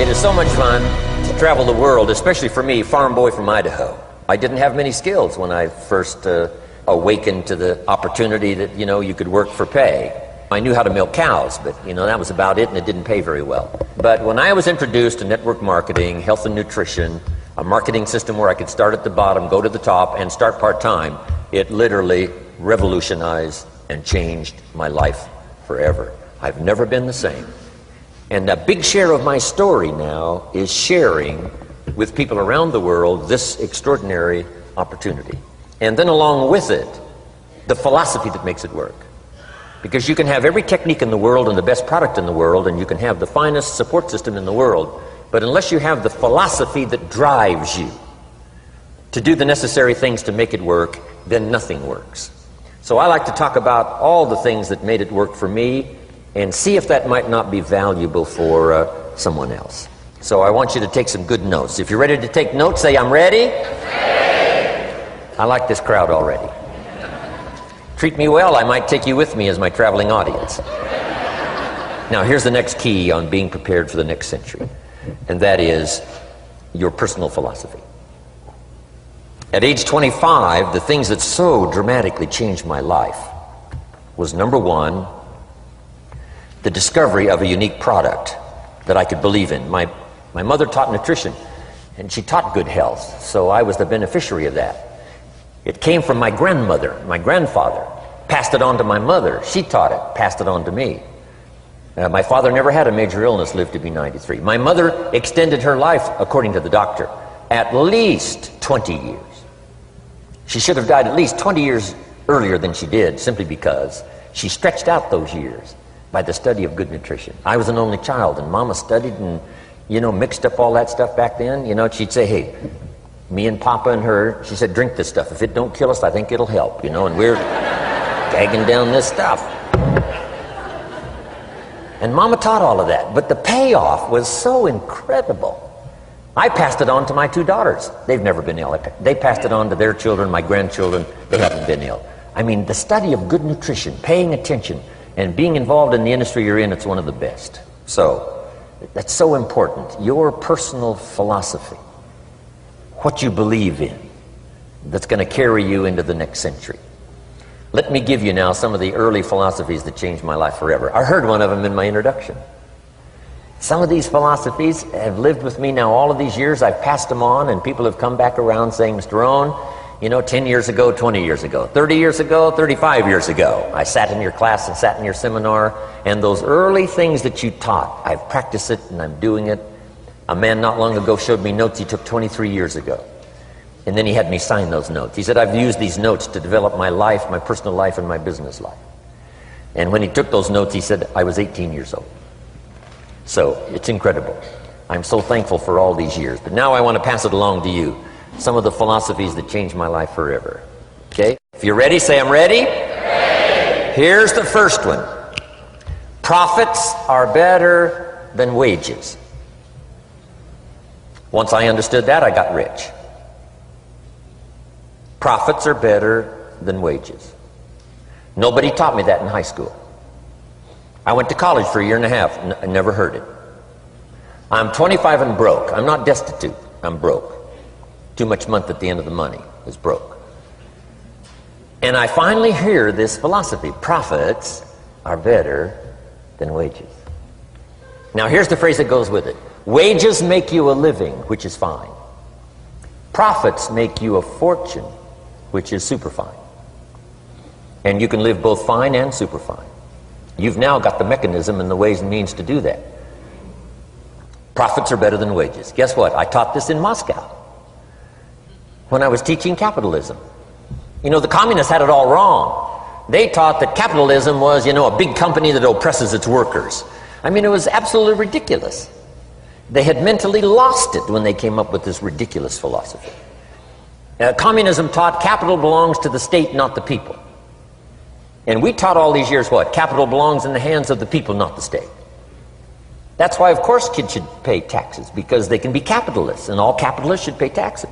It is so much fun to travel the world, especially for me, farm boy from Idaho. I didn't have many skills when I first awakened to the opportunity that, you could work for pay. I knew how to milk cows, but, that was about it, and it didn't pay very well. But when I was introduced to network marketing, health and nutrition, a marketing system where I could start at the bottom, go to the top, and start part-time, it literally revolutionized and changed my life forever. I've never been the same. And a big share of my story now is sharing with people around the world this extraordinary opportunity. And then along with it, the philosophy that makes it work. Because you can have every technique in the world and the best product in the world, and you can have the finest support system in the world, but unless you have the philosophy that drives you to do the necessary things to make it work, then nothing works. So I like to talk about all the things that made it work for me and see if that might not be valuable for someone else. So I want you to take some good notes. If you're ready to take notes, say, I'm ready. Ready. I like this crowd already. Treat me well, I might take you with me as my traveling audience. Now here's the next key on being prepared for the next century, and that is your personal philosophy. At age 25, the things that so dramatically changed my life was, number one, the discovery of a unique product that I could believe in. My mother taught nutrition, and she taught good health, so I was the beneficiary of that. It came from my grandmother, my grandfather, passed it on to my mother. She taught it, passed it on to me. My father never had a major illness, lived to be 93. My mother extended her life, according to the doctor, at least 20 years. She should have died at least 20 years earlier than she did, simply because she stretched out those years by the study of good nutrition. I was an only child, and Mama studied and, mixed up all that stuff back then. She'd say, hey, me and Papa and her, she said, drink this stuff. If it don't kill us, I think it'll help, and we're gagging down this stuff. And Mama taught all of that, but the payoff was so incredible. I passed it on to my two daughters. They've never been ill. They passed it on to their children, my grandchildren. They haven't been ill. I mean, the study of good nutrition, paying attention, and being involved in the industry you're in, it's one of the best. So, that's so important. Your personal philosophy, what you believe in, that's going to carry you into the next century. Let me give you now some of the early philosophies that changed my life forever. I heard one of them in my introduction. Some of these philosophies have lived with me now all of these years. I've passed them on, and people have come back around saying, Mr. Rohn, 10 years ago, 20 years ago, 30 years ago, 35 years ago, I sat in your class and sat in your seminar, and those early things that you taught, I've practiced it and I'm doing it. A man not long ago showed me notes he took 23 years ago. And then he had me sign those notes. He said, I've used these notes to develop my life, my personal life, and my business life. And when he took those notes, he said, I was 18 years old. So, it's incredible. I'm so thankful for all these years. But now I want to pass it along to you. Some of the philosophies that changed my life forever. Okay? If you're ready, say I'm ready. Ready. Here's the first one. Profits are better than wages. Once I understood that, I got rich. Profits are better than wages. Nobody taught me that in high school. I went to college for a year and a half, and I never heard it. I'm 25 and broke. I'm not destitute. I'm broke. Too much month at the end of the money is broke. And I finally hear this philosophy. Profits are better than wages. Now here's the phrase that goes with it. Wages make you a living, which is fine. Profits make you a fortune, which is super fine. And you can live both fine and super fine. You've now got the mechanism and the ways and means to do that. Profits are better than wages. Guess what? I taught this in Moscow when I was teaching capitalism. The communists had it all wrong. They taught that capitalism was, a big company that oppresses its workers. I mean, it was absolutely ridiculous. They had mentally lost it when they came up with this ridiculous philosophy. Communism taught capital belongs to the state, not the people. And we taught all these years what? Capital belongs in the hands of the people, not the state. That's why, of course, kids should pay taxes, because they can be capitalists, and all capitalists should pay taxes.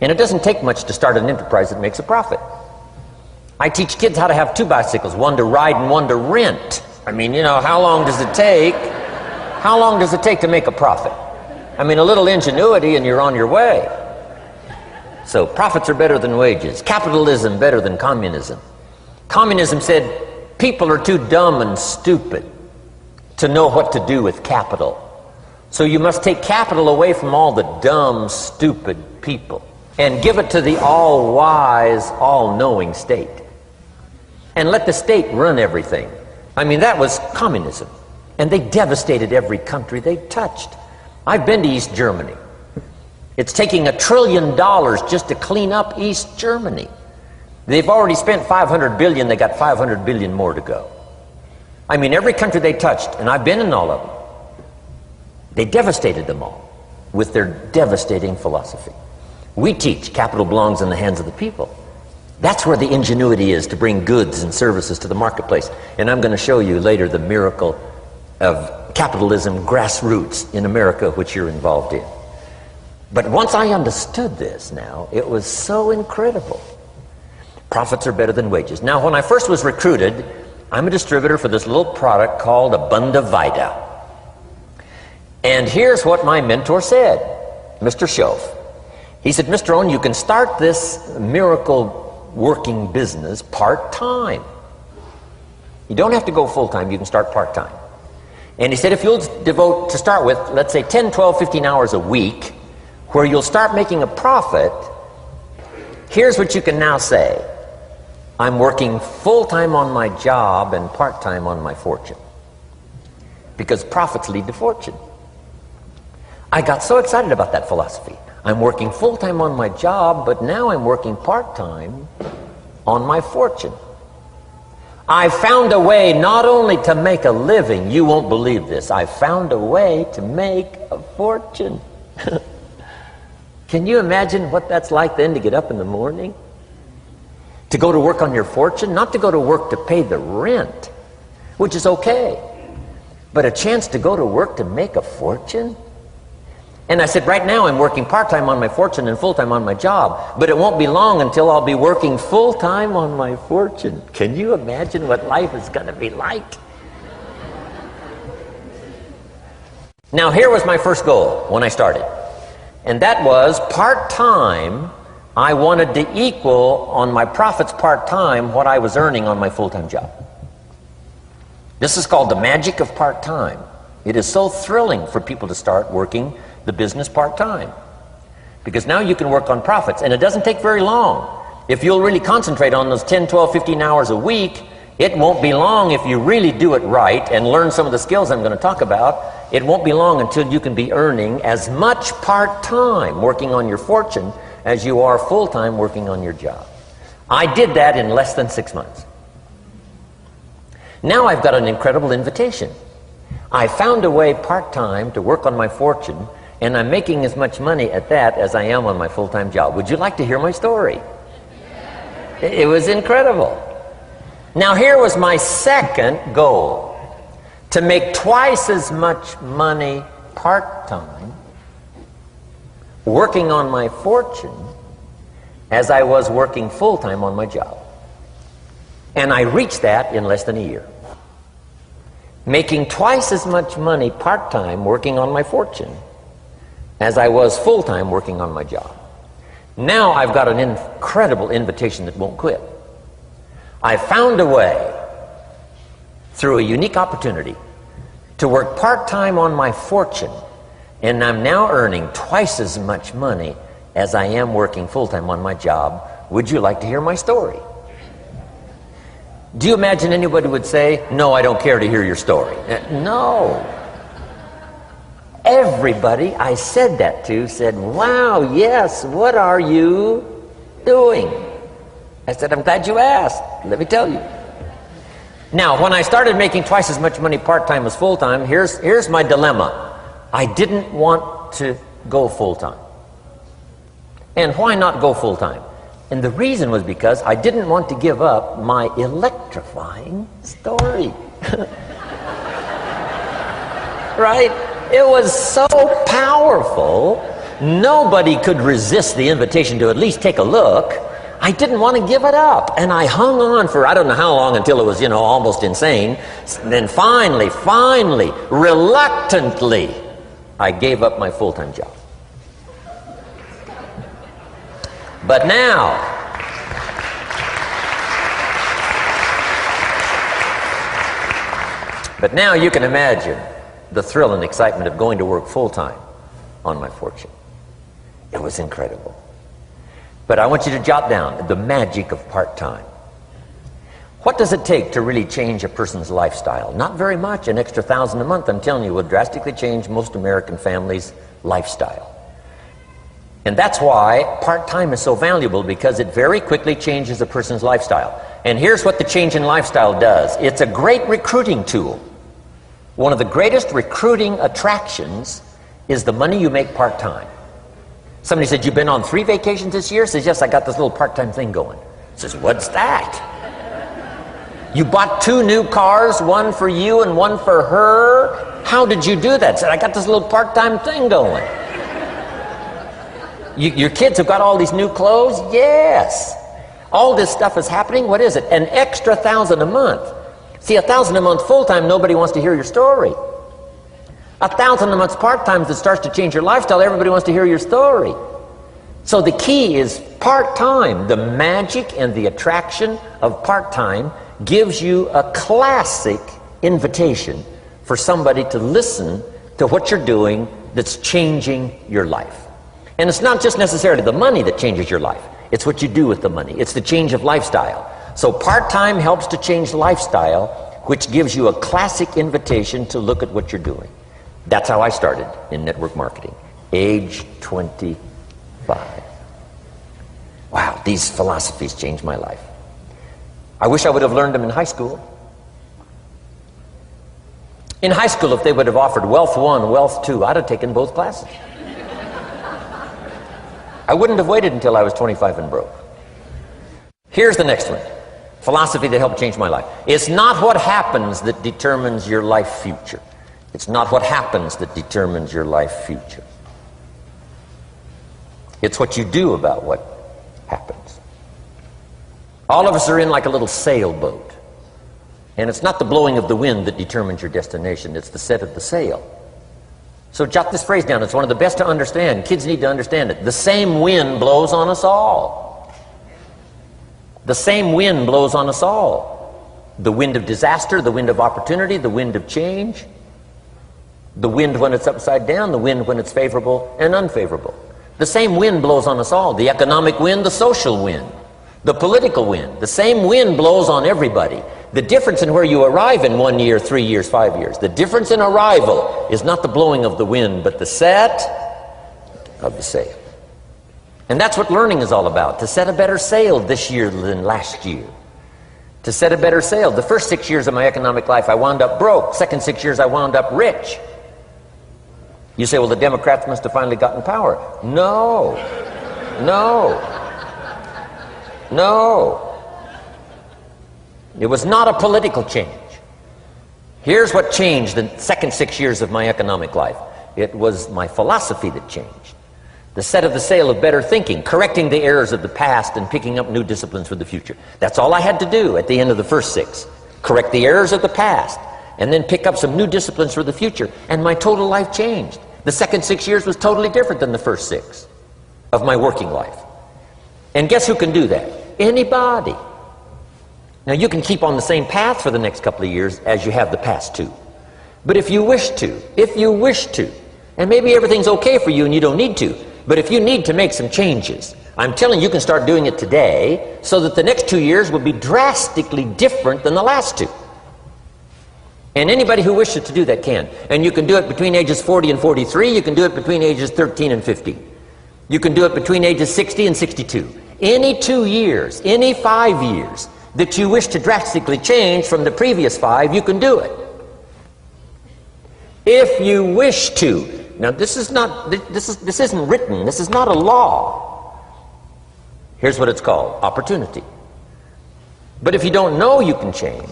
And it doesn't take much to start an enterprise that makes a profit. I teach kids how to have two bicycles, one to ride and one to rent. I mean, how long does it take How long does it take to make a profit? I mean, a little ingenuity and you're on your way. So profits are better than wages. Capitalism better than communism. Communism said people are too dumb and stupid to know what to do with capital. So you must take capital away from all the dumb, stupid people and give it to the all-wise, all-knowing state. And let the state run everything. I mean, that was communism. And they devastated every country they touched. I've been to East Germany. It's taking $1 trillion just to clean up East Germany. They've already spent $500 billion. They got $500 billion more to go. I mean, every country they touched, and I've been in all of them, they devastated them all with their devastating philosophy. We teach capital belongs in the hands of the people. That's where the ingenuity is to bring goods and services to the marketplace. And I'm going to show you later the miracle of capitalism grassroots in America, which you're involved in. But once I understood this now, it was so incredible. Profits are better than wages. Now, when I first was recruited, I'm a distributor for this little product called Abunda Vita. And here's what my mentor said, Mr. Schoaf. He said, Mr. Owen, you can start this miracle working business part-time. You don't have to go full-time, you can start part-time. And he said, if you'll devote, to start with, let's say 10, 12, 15 hours a week, where you'll start making a profit, here's what you can now say. I'm working full-time on my job and part-time on my fortune. Because profits lead to fortune. I got so excited about that philosophy. I'm working full-time on my job, but now I'm working part-time on my fortune. I found a way not only to make a living, you won't believe this, I found a way to make a fortune. Can you imagine what that's like then to get up in the morning? To go to work on your fortune? Not to go to work to pay the rent, which is okay, but a chance to go to work to make a fortune? And I said, right now I'm working part-time on my fortune and full-time on my job, but it won't be long until I'll be working full-time on my fortune. Can you imagine what life is going to be like? Now, here was my first goal when I started, and that was part-time. I wanted to equal on my profits part-time what I was earning on my full-time job. This is called the magic of part-time. It is so thrilling for people to start working the business part-time, because now you can work on profits, and it doesn't take very long. If you'll really concentrate on those 10, 12, 15 hours a week, it won't be long if you really do it right and learn some of the skills I'm going to talk about. It won't be long until you can be earning as much part-time working on your fortune as you are full-time working on your job. I did that in less than 6 months. Now I've got an incredible invitation. I found a way part-time to work on my fortune, and I'm making as much money at that as I am on my full-time job. Would you like to hear my story? It was incredible. Now here was my second goal, to make twice as much money part-time working on my fortune as I was working full-time on my job. And I reached that in less than a year. Making twice as much money part-time working on my fortune as I was full-time working on my job. Now I've got an incredible invitation that won't quit. I found a way, through a unique opportunity, to work part-time on my fortune, and I'm now earning twice as much money as I am working full-time on my job. Would you like to hear my story? Do you imagine anybody would say, no, I don't care to hear your story? No. Everybody I said that to said, wow, yes, what are you doing? I said, I'm glad you asked. Let me tell you. Now, when I started making twice as much money part-time as full-time, here's my dilemma. I didn't want to go full-time. And why not go full-time? And the reason was because I didn't want to give up my electrifying story. Right? It was so powerful, nobody could resist the invitation to at least take a look. I didn't want to give it up. And I hung on for I don't know how long until it was, almost insane. And then finally, reluctantly, I gave up my full-time job. But now, you can imagine the thrill and excitement of going to work full-time on my fortune. It was incredible. But I want you to jot down the magic of part-time. What does it take to really change a person's lifestyle? Not very much. An extra $1,000 a month, I'm telling you, will drastically change most American families' lifestyle. And that's why part-time is so valuable, because it very quickly changes a person's lifestyle. And here's what the change in lifestyle does. It's a great recruiting tool. One of the greatest recruiting attractions is the money you make part-time. Somebody said, "You've been on 3 vacations this year?" Says, "Yes, I got this little part-time thing going." Says, "What's that?" "You bought 2 new cars, one for you and one for her. How did you do that?" Said, "I got this little part-time thing going." Your kids have got all these new clothes? Yes. All this stuff is happening. What is it? An extra $1,000 a month. See, $1,000 a month full-time, nobody wants to hear your story. $1,000 a month part-time that starts to change your lifestyle, everybody wants to hear your story. So the key is part-time. The magic and the attraction of part-time gives you a classic invitation for somebody to listen to what you're doing that's changing your life. And it's not just necessarily the money that changes your life. It's what you do with the money. It's the change of lifestyle. So part-time helps to change lifestyle, which gives you a classic invitation to look at what you're doing. That's how I started in network marketing, age 25. Wow, these philosophies changed my life. I wish I would have learned them in high school. In high school, if they would have offered Wealth 1, Wealth 2, I'd have taken both classes. I wouldn't have waited until I was 25 and broke. Here's the next one. Philosophy that helped change my life. It's not what happens that determines your life future. It's not what happens that determines your life future. It's what you do about what happens. All of us are in like a little sailboat. And it's not the blowing of the wind that determines your destination. It's the set of the sail. So jot this phrase down. It's one of the best to understand. Kids need to understand it. The same wind blows on us all. The same wind blows on us all. The wind of disaster, the wind of opportunity, the wind of change. The wind when it's upside down, the wind when it's favorable and unfavorable. The same wind blows on us all. The economic wind, the social wind, the political wind. The same wind blows on everybody. The difference in where you arrive in 1 year, 3 years, 5 years, the difference in arrival is not the blowing of the wind, but the set of the sail. And that's what learning is all about, to set a better sail this year than last year. To set a better sail. The first 6 years of my economic life, I wound up broke. Second 6 years, I wound up rich. You say, well, the Democrats must have finally gotten power. No. It was not a political change. Here's what changed the second 6 years of my economic life. It was my philosophy that changed. The set of the sail of better thinking, correcting the errors of the past and picking up new disciplines for the future. That's all I had to do at the end of the first 6. Correct the errors of the past and then pick up some new disciplines for the future. And my total life changed. The second 6 years was totally different than the first 6 of my working life. And guess who can do that? Anybody. Now you can keep on the same path for the next couple of years as you have the past 2. But if you wish to, and maybe everything's okay for you and you don't need to, but if you need to make some changes, I'm telling you, you can start doing it today so that the next 2 years will be drastically different than the last 2. And anybody who wishes to do that can. And you can do it between ages 40 and 43. You can do it between ages 13 and 15. You can do it between ages 60 and 62. Any 2 years, any 5 years that you wish to drastically change from the previous 5, you can do it. If you wish to. Now this isn't written. This is not a law. Here's what it's called: opportunity. But if you don't know you can change,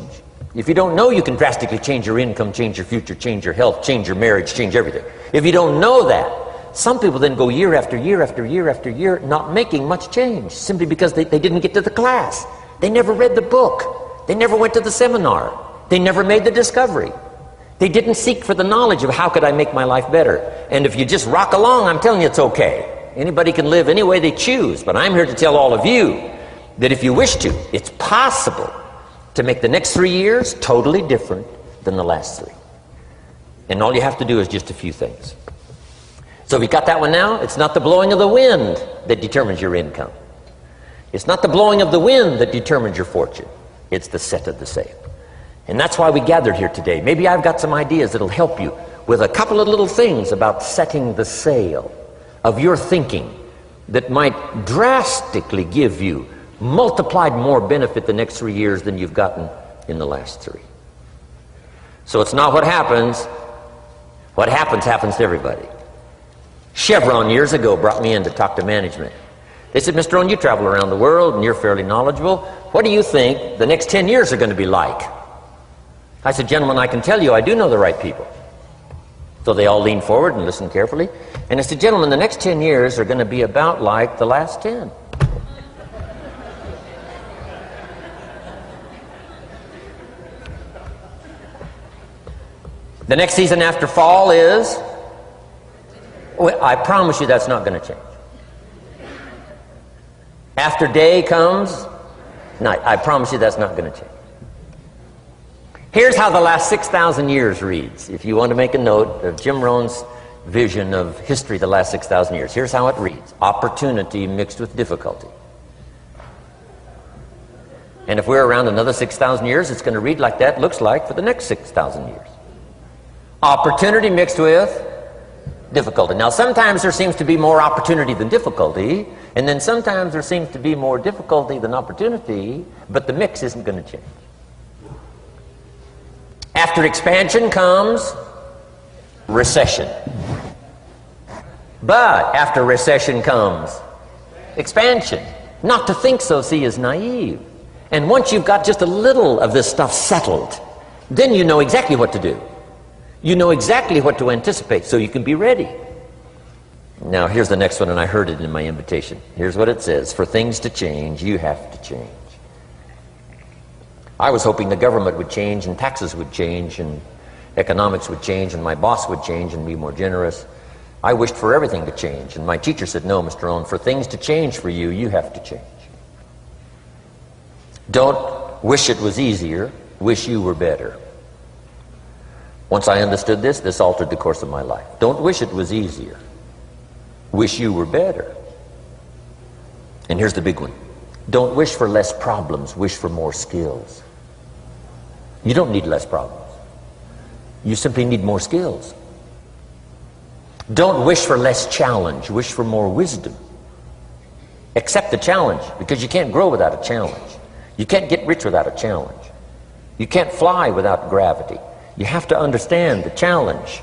if you don't know you can drastically change your income, change your future, change your health, change your marriage, change everything, if you don't know that, Some people then go year after year after year after year not making much change simply because they didn't get to the class. They never read the book. They never went to the seminar. They never made the discovery. They didn't seek for the knowledge of how could I make my life better. And if you just rock along, I'm telling you it's okay. Anybody can live any way they choose, but I'm here to tell all of you that if you wish to, it's possible to make the next 3 years totally different than the last 3. And all you have to do is just a few things. So if you got that one now, it's not the blowing of the wind that determines your income. It's not the blowing of the wind that determines your fortune. It's the set of the sail. And that's why we gathered here today. Maybe I've got some ideas that'll help you with a couple of little things about setting the sail of your thinking that might drastically give you multiplied more benefit the next 3 years than you've gotten in the last 3. So it's not what happens. What happens happens to everybody. Chevron years ago brought me in to talk to management. They said, Mr. Rohn, you travel around the world and you're fairly knowledgeable. What do you think the next 10 years are going to be like? I said, gentlemen, I can tell you I do know the right people. So they all leaned forward and listened carefully. And I said, gentlemen, the next 10 years are going to be about like the last 10. The next season after fall is... Well, I promise you that's not going to change. After day comes night. I promise you that's not going to change. Here's how the last 6,000 years reads. If you want to make a note of Jim Rohn's vision of history the last 6,000 years, here's how it reads. Opportunity mixed with difficulty. And if we're around another 6,000 years, it's going to read like that looks like for the next 6,000 years. Opportunity mixed with difficulty. Now, sometimes there seems to be more opportunity than difficulty, and then sometimes there seems to be more difficulty than opportunity, but the mix isn't going to change. After expansion comes recession. But after recession comes expansion. Not to think so, see, is naive. And once you've got just a little of this stuff settled, then you know exactly what to do. You know exactly what to anticipate, so you can be ready. Now, here's the next one, and I heard it in my invitation. Here's what it says. For things to change, you have to change. I was hoping the government would change, and taxes would change, and economics would change, and my boss would change and be more generous. I wished for everything to change, and my teacher said, no, Mr. Rohn, for things to change for you, you have to change. Don't wish it was easier, wish you were better. Once I understood this, this altered the course of my life. Don't wish it was easier. Wish you were better. And here's the big one. Don't wish for less problems, wish for more skills. You don't need less problems. You simply need more skills. Don't wish for less challenge, wish for more wisdom. Accept the challenge, because you can't grow without a challenge. You can't get rich without a challenge. You can't fly without gravity. You have to understand the challenge.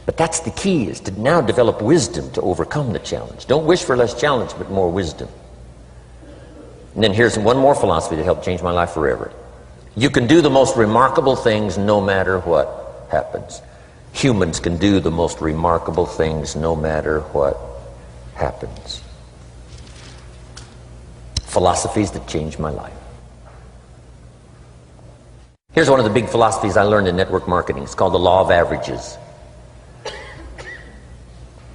But that's the key, is to now develop wisdom to overcome the challenge. Don't wish for less challenge, but more wisdom. And then here's one more philosophy that helped change my life forever. You can do the most remarkable things no matter what happens. Humans can do the most remarkable things no matter what happens. Philosophies that changed my life. Here's one of the big philosophies I learned in network marketing. It's called the law of averages.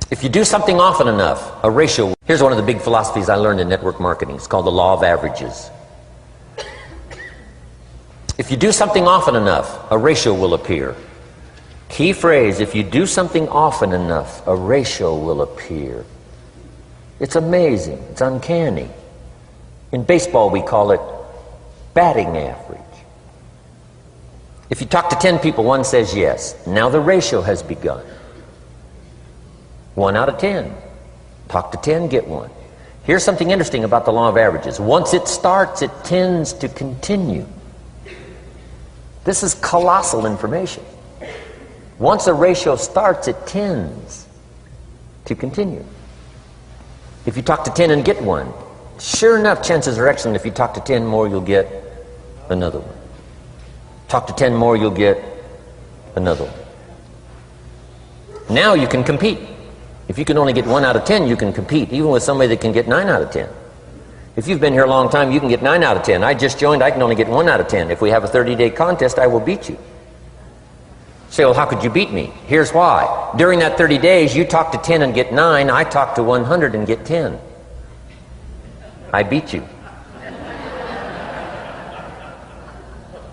If you do something often enough, a ratio... Here's one of the big philosophies I learned in network marketing. It's called the law of averages. If you do something often enough, a ratio will appear. Key phrase, if you do something often enough, a ratio will appear. It's amazing. It's uncanny. In baseball, we call it batting average. If you talk to 10 people, one says yes. Now the ratio has begun. 1 out of 10. Talk to 10, get 1. Here's something interesting about the law of averages. Once it starts, it tends to continue. This is colossal information. Once a ratio starts, it tends to continue. If you talk to 10 and get 1, sure enough, chances are excellent. If you talk to 10 more, you'll get another one. Talk to 10 more, you'll get another one. Now you can compete. If you can only get 1 out of 10, you can compete, even with somebody that can get 9 out of 10. If you've been here a long time, you can get 9 out of 10. I just joined, I can only get 1 out of 10. If we have a 30-day contest, I will beat you. Say, well, how could you beat me? Here's why. During that 30 days, you talk to 10 and get 9. I talk to 100 and get 10. I beat you.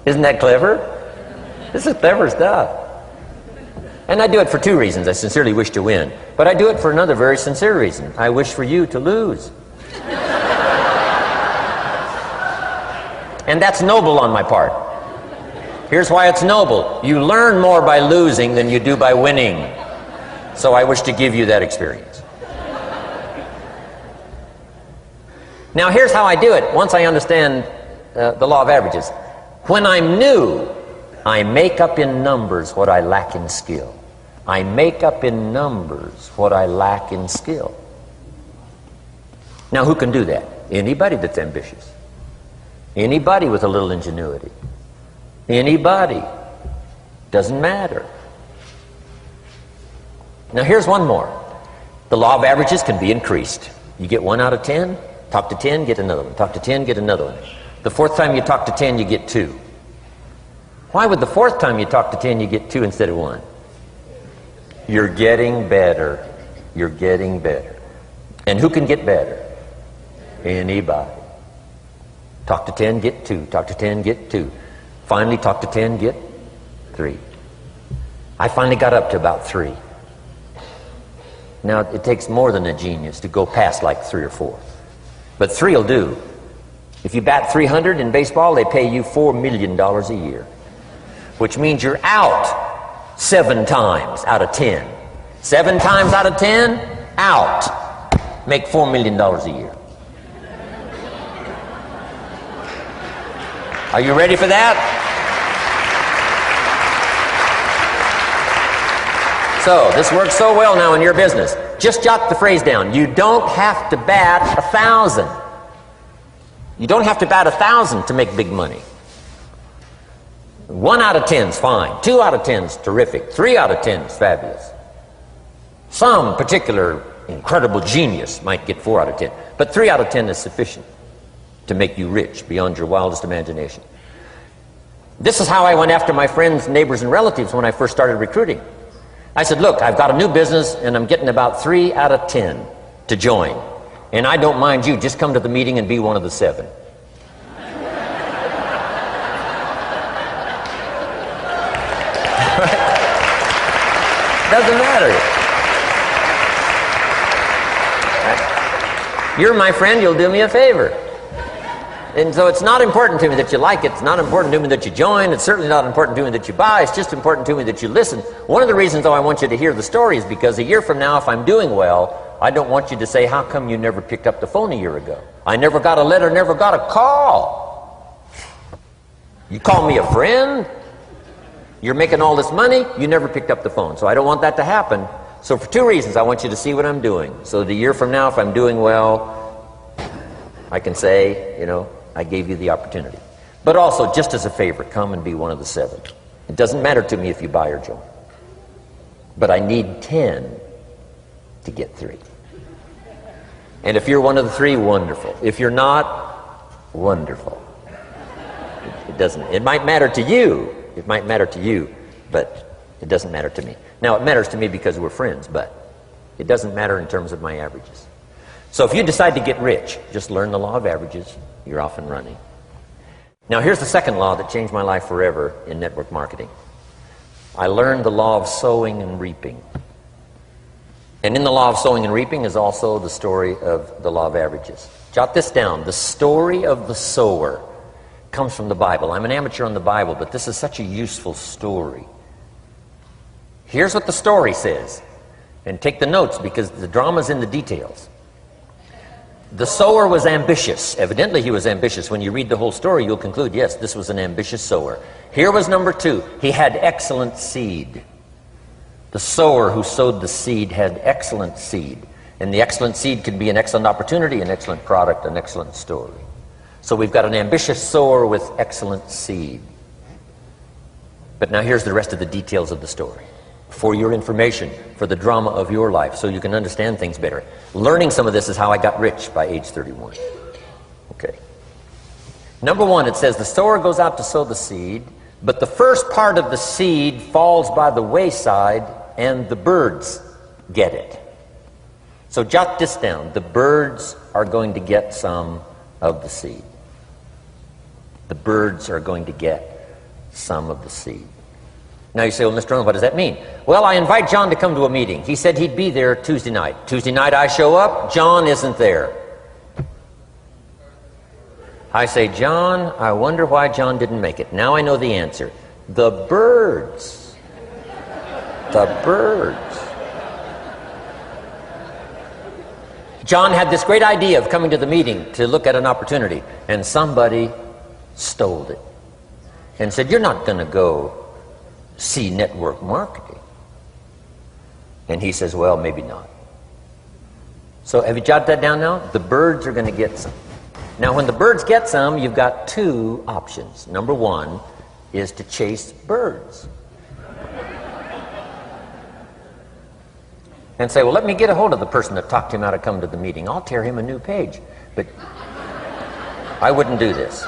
Isn't that clever? This is clever stuff. And I do it for 2 reasons. I sincerely wish to win. But I do it for another very sincere reason. I wish for you to lose. And that's noble on my part. Here's why it's noble. You learn more by losing than you do by winning. So I wish to give you that experience. Now here's how I do it once I understand the law of averages. When I'm new, I make up in numbers what I lack in skill. I make up in numbers what I lack in skill. Now who can do that? Anybody that's ambitious. Anybody with a little ingenuity. Anybody. Doesn't matter. Now here's one more. The law of averages can be increased. You get 1 out of 10, talk to 10, get another one. Talk to 10, get another one. The 4th time you talk to 10, you get 2. Why would the 4th time you talk to 10, you get 2 instead of 1? You're getting better. You're getting better. And who can get better? Anybody. Talk to 10, get 2. Talk to 10, get 2. Finally, talk to 10, get 3. I finally got up to about 3. Now, it takes more than a genius to go past like 3 or 4. But 3 will do. If you bat 300 in baseball, they pay you $4 million a year. Which means you're out 7 times out of 10. 7 times out of 10, out. Make $4 million a year. Are you ready for that? So, this works so well now in your business. Just jot the phrase down. You don't have to bat 1,000. You don't have to bat 1,000 to make big money. 1 out of 10 is fine. 2 out of 10 is terrific. 3 out of 10 is fabulous. Some particular incredible genius might get 4 out of 10. But 3 out of 10 is sufficient to make you rich beyond your wildest imagination. This is how I went after my friends, neighbors, and relatives when I first started recruiting. I said, look, I've got a new business and I'm getting about 3 out of 10 to join. And I don't mind you, just come to the meeting and be one of the 7. Doesn't matter. You're my friend, you'll do me a favor. And so it's not important to me that you like it. It's not important to me that you join. It's certainly not important to me that you buy. It's just important to me that you listen. One of the reasons, though, I want you to hear the story is because a year from now, if I'm doing well, I don't want you to say, how come you never picked up the phone a year ago? I never got a letter, never got a call. You call me a friend? You're making all this money, you never picked up the phone. So I don't want that to happen. So for 2 reasons, I want you to see what I'm doing. So the year from now, if I'm doing well, I can say, you know, I gave you the opportunity. But also, just as a favor, come and be one of the 7. It doesn't matter to me if you buy or join. But I need 10 to get 3. And if you're one of the 3, wonderful. If you're not, wonderful. It doesn't. It might matter to you. It might matter to you, but it doesn't matter to me. Now, it matters to me because we're friends, but it doesn't matter in terms of my averages. So if you decide to get rich, just learn the law of averages. You're off and running. Now, here's the second law that changed my life forever in network marketing. I learned the law of sowing and reaping. And in the law of sowing and reaping is also the story of the law of averages. Jot this down. The story of the sower comes from the Bible. I'm an amateur on the Bible, but this is such a useful story. Here's what the story says. And take the notes because the drama's in the details. The sower was ambitious. Evidently he was ambitious. When you read the whole story, you'll conclude, yes, this was an ambitious sower. Here was number 2. He had excellent seed. The sower who sowed the seed had excellent seed. And the excellent seed can be an excellent opportunity, an excellent product, an excellent story. So we've got an ambitious sower with excellent seed. But now here's the rest of the details of the story. for your information, for the drama of your life, so you can understand things better. Learning some of this is how I got rich by age 31. Okay. Number one, it says the sower goes out to sow the seed, but the first part of the seed falls by the wayside and the birds get it. So jot this down. The birds are going to get some of the seed. The birds are going to get some of the seed. Now you say, well, Mr. Rohn, what does that mean? Well, I invite John to come to a meeting. He said he'd be there Tuesday night. Tuesday night I show up, John isn't there. I say, John, I wonder why John didn't make it. Now I know the answer. The birds. The birds. John had this great idea of coming to the meeting to look at an opportunity, and somebody stole it and said, you're not going to go see network marketing. And he says, well, maybe not. So have you jotted that down now? The birds are going to get some. Now when the birds get some, you've got two options. Number one is to chase birds. And say, well, let me get a hold of the person that talked him out of coming to the meeting. I'll tear him a new page. But I wouldn't do this.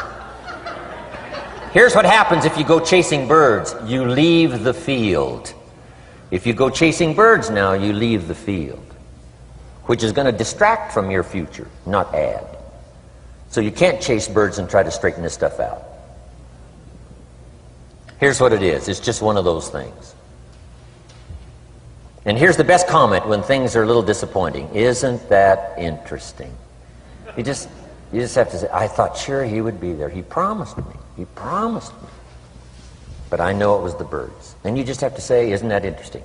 Here's what happens if you go chasing birds. You leave the field. If you go chasing birds now, you leave the field, which is going to distract from your future, not add. So you can't chase birds and try to straighten this stuff out. Here's what it is. It's just one of those things. And here's the best comment when things are a little disappointing. Isn't that interesting? You just have to say, I thought sure he would be there. He promised me. He promised me. But I know it was the birds. And you just have to say, isn't that interesting?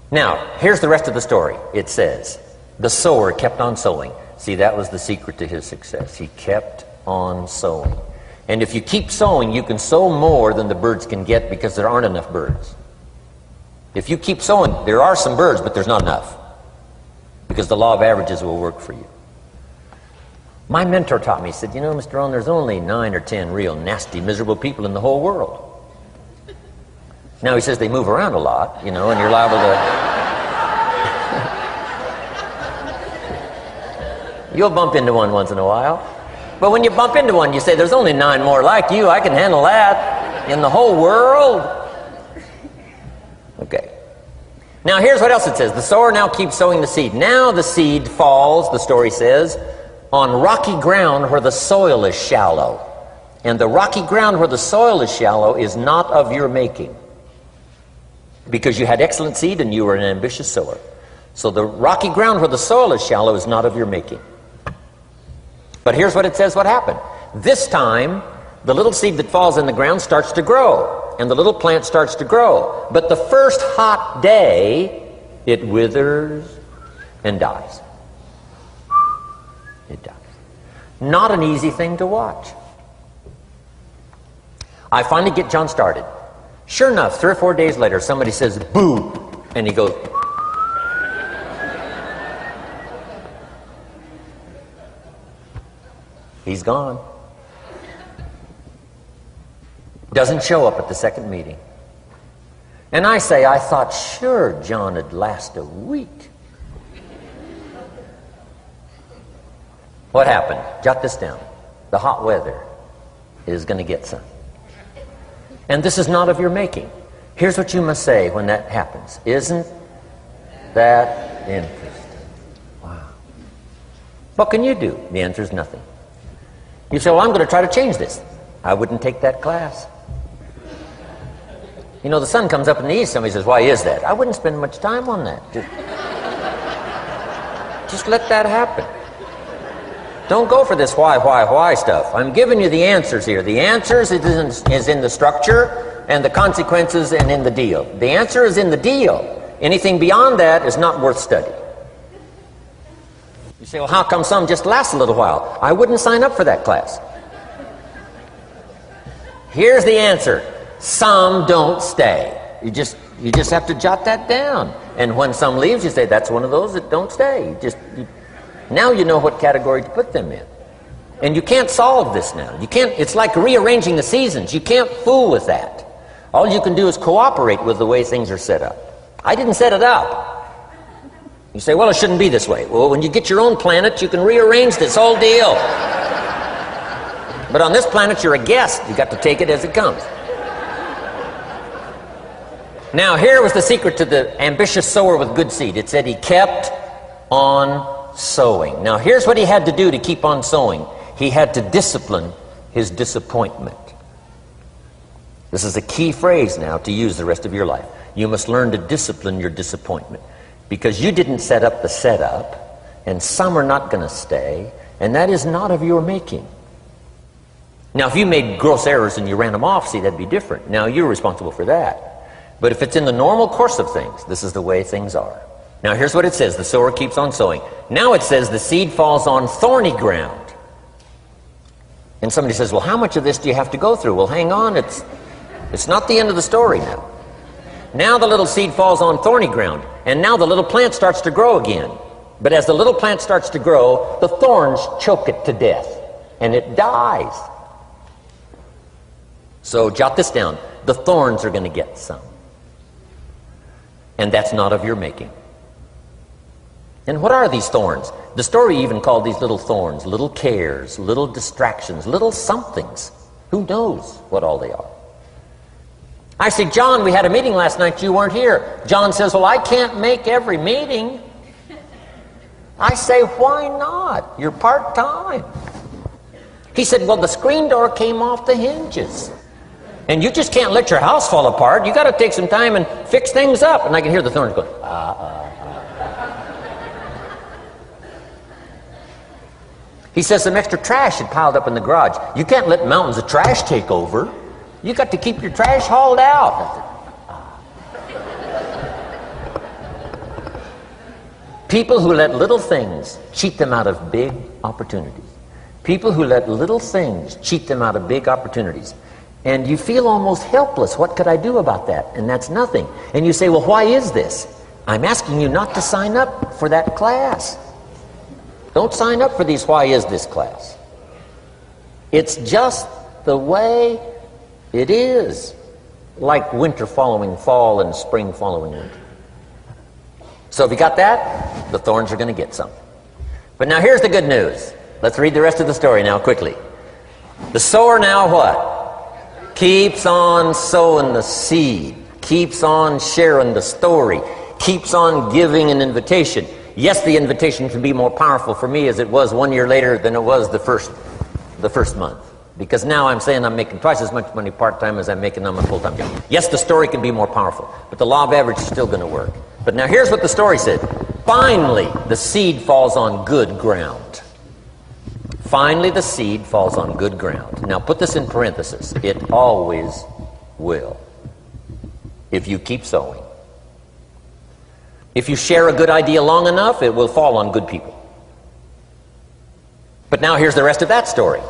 Now, here's the rest of the story. It says, the sower kept on sowing. See, that was the secret to his success. He kept on sowing. And if you keep sowing, you can sow more than the birds can get because there aren't enough birds. If you keep sowing, there are some birds, but there's not enough. Because the law of averages will work for you. My mentor taught me, he said, you know, Mr. Rohn, there's only 9 or 10 real nasty, miserable people in the whole world. Now he says they move around a lot, you know, and you're liable to... You'll bump into one once in a while. But when you bump into one, you say, there's only 9 more like you. I can handle that in the whole world. Okay. Now here's what else it says. The sower now keeps sowing the seed. Now the seed falls, the story says, on rocky ground where the soil is shallow. And the rocky ground where the soil is shallow is not of your making. Because you had excellent seed and you were an ambitious sower. So the rocky ground where the soil is shallow is not of your making. But here's what it says what happened. This time, the little seed that falls in the ground starts to grow. And the little plant starts to grow. But the first hot day, it withers and dies. It dies. Not an easy thing to watch. I finally get John started. Sure enough, 3 or 4 days later, somebody says, boo! And he goes... He's gone. Doesn't show up at the second meeting. And I say, I thought sure John would last a week. What happened? Jot this down. The hot weather is going to get some. And this is not of your making. Here's what you must say when that happens. Isn't that interesting? Wow. What can you do? The answer is nothing. You say, well, I'm going to try to change this. I wouldn't take that class. You know, the sun comes up in the east. Somebody says, why is that? I wouldn't spend much time on that. Just let that happen. Don't go for this why stuff. I'm giving you the answers here. The answers is in the structure and the consequences and in the deal. The answer is in the deal. Anything beyond that is not worth study. You say, well, how come some just last a little while? I wouldn't sign up for that class. Here's the answer. Some don't stay. You just have to jot that down. And when some leaves, you say, that's one of those that don't stay. Now you know what category to put them in. And you can't solve this now. You can't. It's like rearranging the seasons. You can't fool with that. All you can do is cooperate with the way things are set up. I didn't set it up. You say, well, it shouldn't be this way. Well, when you get your own planet, you can rearrange this whole deal. But on this planet, you're a guest. You got to take it as it comes. Now, here was the secret to the ambitious sower with good seed. It said he kept on sowing. Now, here's what he had to do to keep on sowing. He had to discipline his disappointment. This is a key phrase now to use the rest of your life. You must learn to discipline your disappointment, because you didn't set up the setup, and some are not going to stay, and that is not of your making. Now, if you made gross errors and you ran them off, see, that'd be different. Now, you're responsible for that. But if it's in the normal course of things, this is the way things are. Now, here's what it says. The sower keeps on sowing. Now it says the seed falls on thorny ground. And somebody says, well, how much of this do you have to go through? Well, hang on. It's not the end of the story now. Now the little seed falls on thorny ground. And now the little plant starts to grow again. But as the little plant starts to grow, the thorns choke it to death. And it dies. So jot this down. The thorns are going to get some. And that's not of your making. And what are these thorns? The story even called these little thorns, little cares, little distractions, little somethings. Who knows what all they are? I say, John, we had a meeting last night, you weren't here. John says, well, I can't make every meeting. I say, why not? You're part-time. He said, well, the screen door came off the hinges. And you just can't let your house fall apart. You got to take some time and fix things up. And I can hear the thorns going, He says some extra trash had piled up in the garage. You can't let mountains of trash take over. You got to keep your trash hauled out. People who let little things cheat them out of big opportunities. People who let little things cheat them out of big opportunities. And you feel almost helpless. What could I do about that? And that's nothing. And you say, well, why is this? I'm asking you not to sign up for that class. Don't sign up for these why is this class. It's just the way it is. Like winter following fall and spring following winter. So if you got that, the thorns are going to get some. But now here's the good news. Let's read the rest of the story now quickly. The sower now what? Keeps on sowing the seed, keeps on sharing the story, keeps on giving an invitation. Yes, the invitation can be more powerful for me as it was 1 year later than it was the first month. Because now I'm saying I'm making twice as much money part-time as I'm making on my full-time job. Yes, the story can be more powerful, but the law of average is still going to work. But now here's what the story said. Finally, the seed falls on good ground. Finally, the seed falls on good ground. Now, put this in parentheses. It always will, if you keep sowing. If you share a good idea long enough, it will fall on good people. But now here's the rest of that story.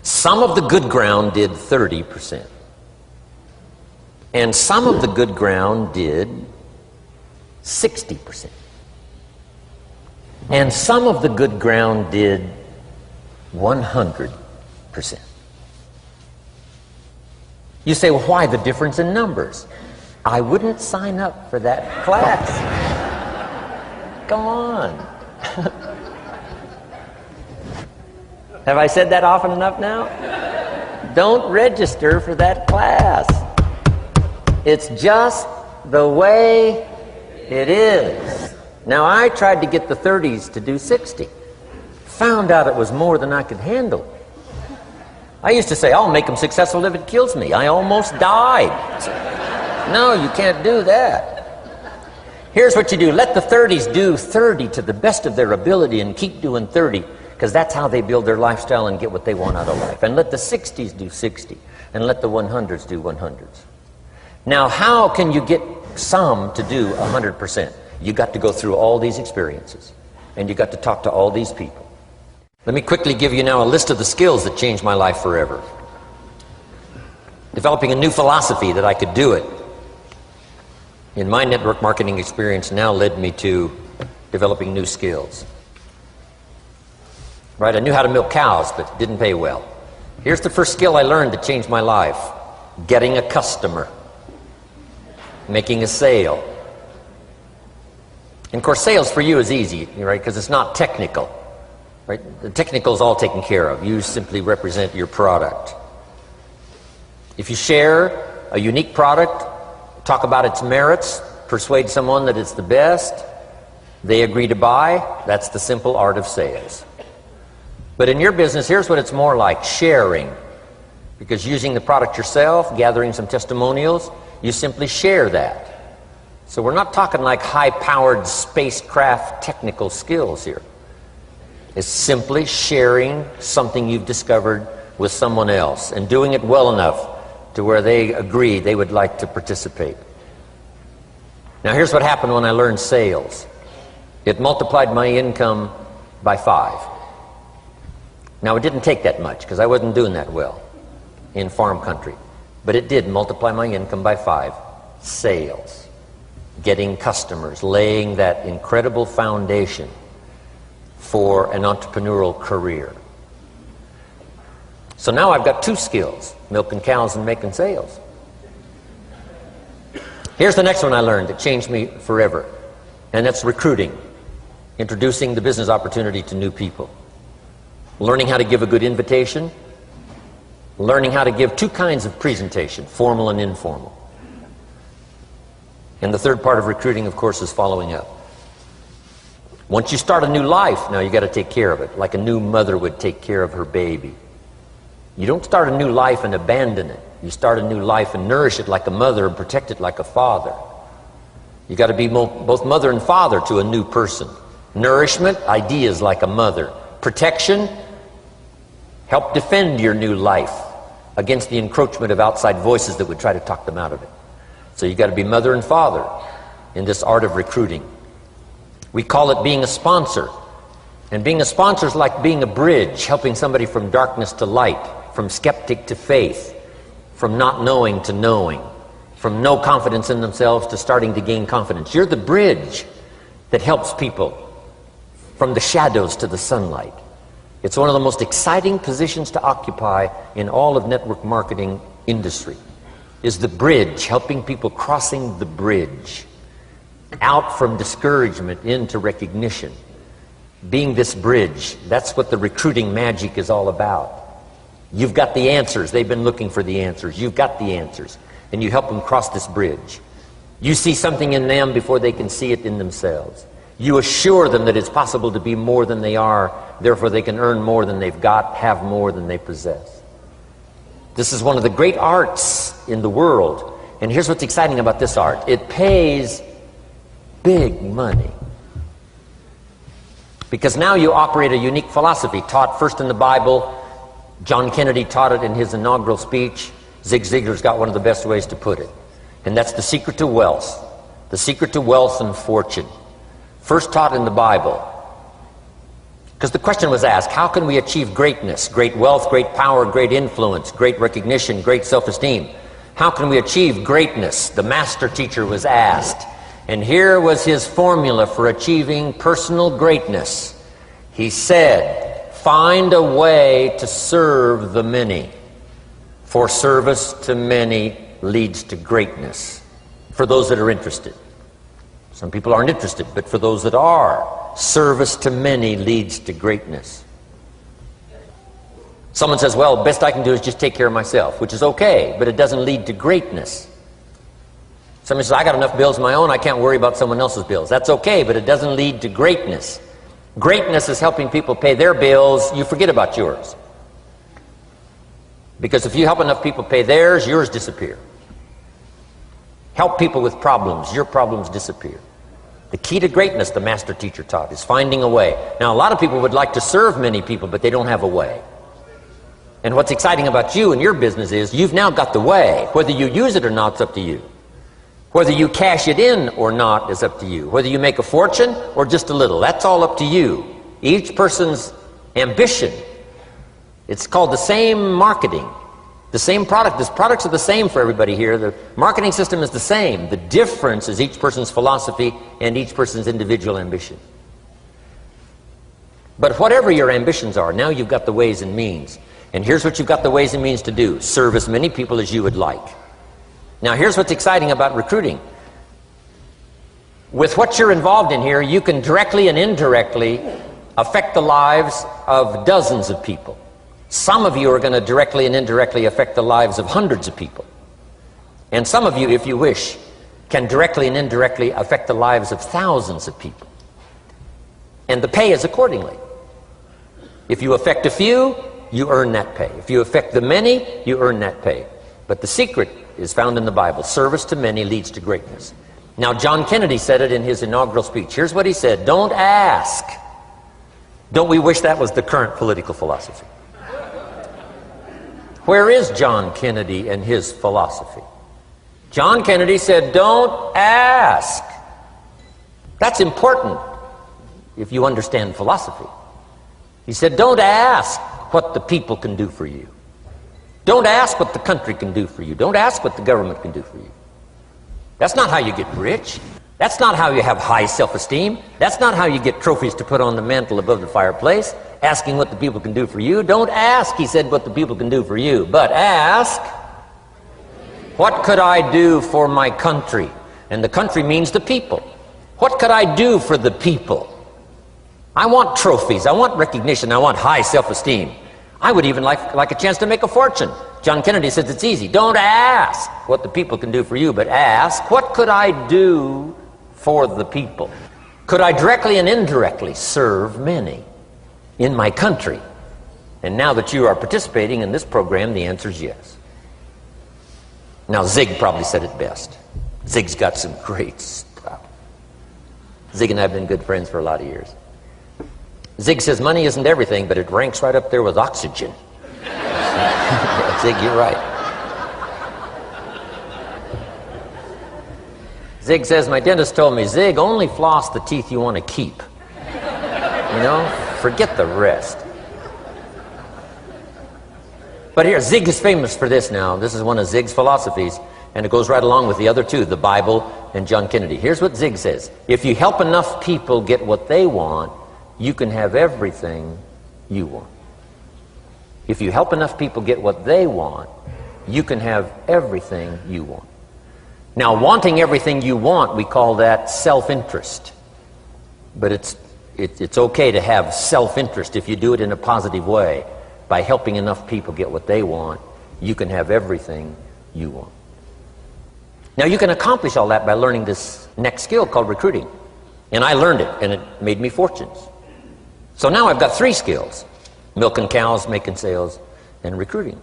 Some of the good ground did 30%. And some of the good ground did 60%. And some of the good ground did 100%. You say, well, why the difference in numbers? I wouldn't sign up for that class. Go on. Have I said that often enough now? Don't register for that class. It's just the way it is. Now, I tried to get the 30s to do 60. Found out it was more than I could handle. I used to say, I'll make them successful if it kills me. I almost died. No, you can't do that. Here's what you do. Let the 30s do 30 to the best of their ability and keep doing 30, because that's how they build their lifestyle and get what they want out of life. And let the 60s do 60, and let the 100s do 100s. Now, how can you get some to do 100%? You got to go through all these experiences, and you got to talk to all these people. Let me quickly give you now a list of the skills that changed my life forever. Developing a new philosophy that I could do it in my network marketing experience now led me to developing new skills. Right, I knew how to milk cows, but didn't pay well. Here's the first skill I learned that changed my life. getting a customer, making a sale. And of course, sales for you is easy, right? Because it's not technical, right? The technical is all taken care of. You simply represent your product. If you share a unique product, talk about its merits, persuade someone that it's the best, they agree to buy, that's the simple art of sales. But in your business, here's what it's more like: sharing. Because using the product yourself, gathering some testimonials, you simply share that. So we're not talking like high-powered spacecraft technical skills here. It's simply sharing something you've discovered with someone else and doing it well enough to where they agree they would like to participate. Now here's what happened when I learned sales. It multiplied my income by 5. Now it didn't take that much because I wasn't doing that well in farm country. But it did multiply my income by 5. Sales. Getting customers. Laying that incredible foundation for an entrepreneurial career. So now I've got 2 skills: milking cows and making sales. Here's the next one I learned that changed me forever, and that's recruiting. Introducing the business opportunity to new people. Learning how to give a good invitation. Learning how to give 2 kinds of presentation, formal and informal. And the third part of recruiting, of course, is following up. Once you start a new life, now you got to take care of it, like a new mother would take care of her baby. You don't start a new life and abandon it. You start a new life and nourish it like a mother and protect it like a father. You got to be both mother and father to a new person. Nourishment, ideas like a mother. Protection, help defend your new life against the encroachment of outside voices that would try to talk them out of it. So you got to be mother and father in this art of recruiting. We call it being a sponsor. And being a sponsor is like being a bridge, helping somebody from darkness to light, from skeptic to faith, from not knowing to knowing, from no confidence in themselves to starting to gain confidence. You're the bridge that helps people from the shadows to the sunlight. It's one of the most exciting positions to occupy in all of network marketing industry, is the bridge, helping people crossing the bridge out from discouragement into recognition. Being this bridge, that's what the recruiting magic is all about. You've got the answers. They've been looking for the answers. You've got the answers. And you help them cross this bridge. You see something in them before they can see it in themselves. You assure them that it's possible to be more than they are, therefore they can earn more than they've got, have more than they possess. This is one of the great arts in the world. And here's what's exciting about this art. It pays big money. Because now you operate a unique philosophy taught first in the Bible. John Kennedy taught it in his inaugural speech. Zig Ziglar's got one of the best ways to put it. And that's the secret to wealth. The secret to wealth and fortune. First taught in the Bible. Because the question was asked, how can we achieve greatness, great wealth, great power, great influence, great recognition, great self-esteem? How can we achieve greatness? The master teacher was asked. And here was his formula for achieving personal greatness. He said, find a way to serve the many. For service to many leads to greatness. For those that are interested. Some people aren't interested, but for those that are, service to many leads to greatness. Someone says, well, best I can do is just take care of myself, which is okay, but it doesn't lead to greatness. Somebody says, I got enough bills of my own, I can't worry about someone else's bills. That's okay, but it doesn't lead to greatness. Greatness is helping people pay their bills, you forget about yours. Because if you help enough people pay theirs, yours disappear. Help people with problems, your problems disappear. The key to greatness, the master teacher taught, is finding a way. Now, a lot of people would like to serve many people, but they don't have a way. And what's exciting about you and your business is you've now got the way. Whether you use it or not, it's up to you. Whether you cash it in or not is up to you. Whether you make a fortune or just a little, that's all up to you. Each person's ambition. It's called the same marketing. The same product. The products are the same for everybody here. The marketing system is the same. The difference is each person's philosophy and each person's individual ambition. But whatever your ambitions are, now you've got the ways and means. And here's what you've got the ways and means to do. Serve as many people as you would like. Now here's what's exciting about recruiting. With what you're involved in here, you can directly and indirectly affect the lives of dozens of people. Some of you are going to directly and indirectly affect the lives of hundreds of people. And some of you, if you wish, can directly and indirectly affect the lives of thousands of people. And the pay is accordingly. If you affect a few, you earn that pay. If you affect the many, you earn that pay. But the secret is found in the Bible. Service to many leads to greatness. Now, John Kennedy said it in his inaugural speech. Here's what he said: don't ask. Don't we wish that was the current political philosophy? Where is John Kennedy and his philosophy? John Kennedy said, don't ask. That's important if you understand philosophy. He said, don't ask what the people can do for you. Don't ask what the country can do for you. Don't ask what the government can do for you. That's not how you get rich. That's not how you have high self-esteem. That's not how you get trophies to put on the mantle above the fireplace, asking what the people can do for you. Don't ask, he said, what the people can do for you, but ask, what could I do for my country? And the country means the people. What could I do for the people? I want trophies. I want recognition. I want high self-esteem. I would even like a chance to make a fortune. John Kennedy says it's easy. Don't ask what the people can do for you, but ask, what could I do for the people? Could I directly and indirectly serve many in my country? And now that you are participating in this program, the answer is yes. Now, Zig probably said it best. Zig's got some great stuff. Zig and I have been good friends for a lot of years. Zig says money isn't everything, but it ranks right up there with oxygen. Zig, you're right. Zig says, my dentist told me, Zig, only floss the teeth you want to keep. You know, forget the rest. But here, Zig is famous for this now. This is one of Zig's philosophies, and it goes right along with the other two, the Bible and John Kennedy. Here's what Zig says: if you help enough people get what they want, you can have everything you want. If you help enough people get what they want, you can have everything you want. Now, wanting everything you want, we call that self-interest. But it's okay to have self-interest if you do it in a positive way. By helping enough people get what they want, you can have everything you want. Now, you can accomplish all that by learning this next skill called recruiting. And I learned it, and it made me fortunes. So now I've got 3 skills: milking cows, making sales, and recruiting.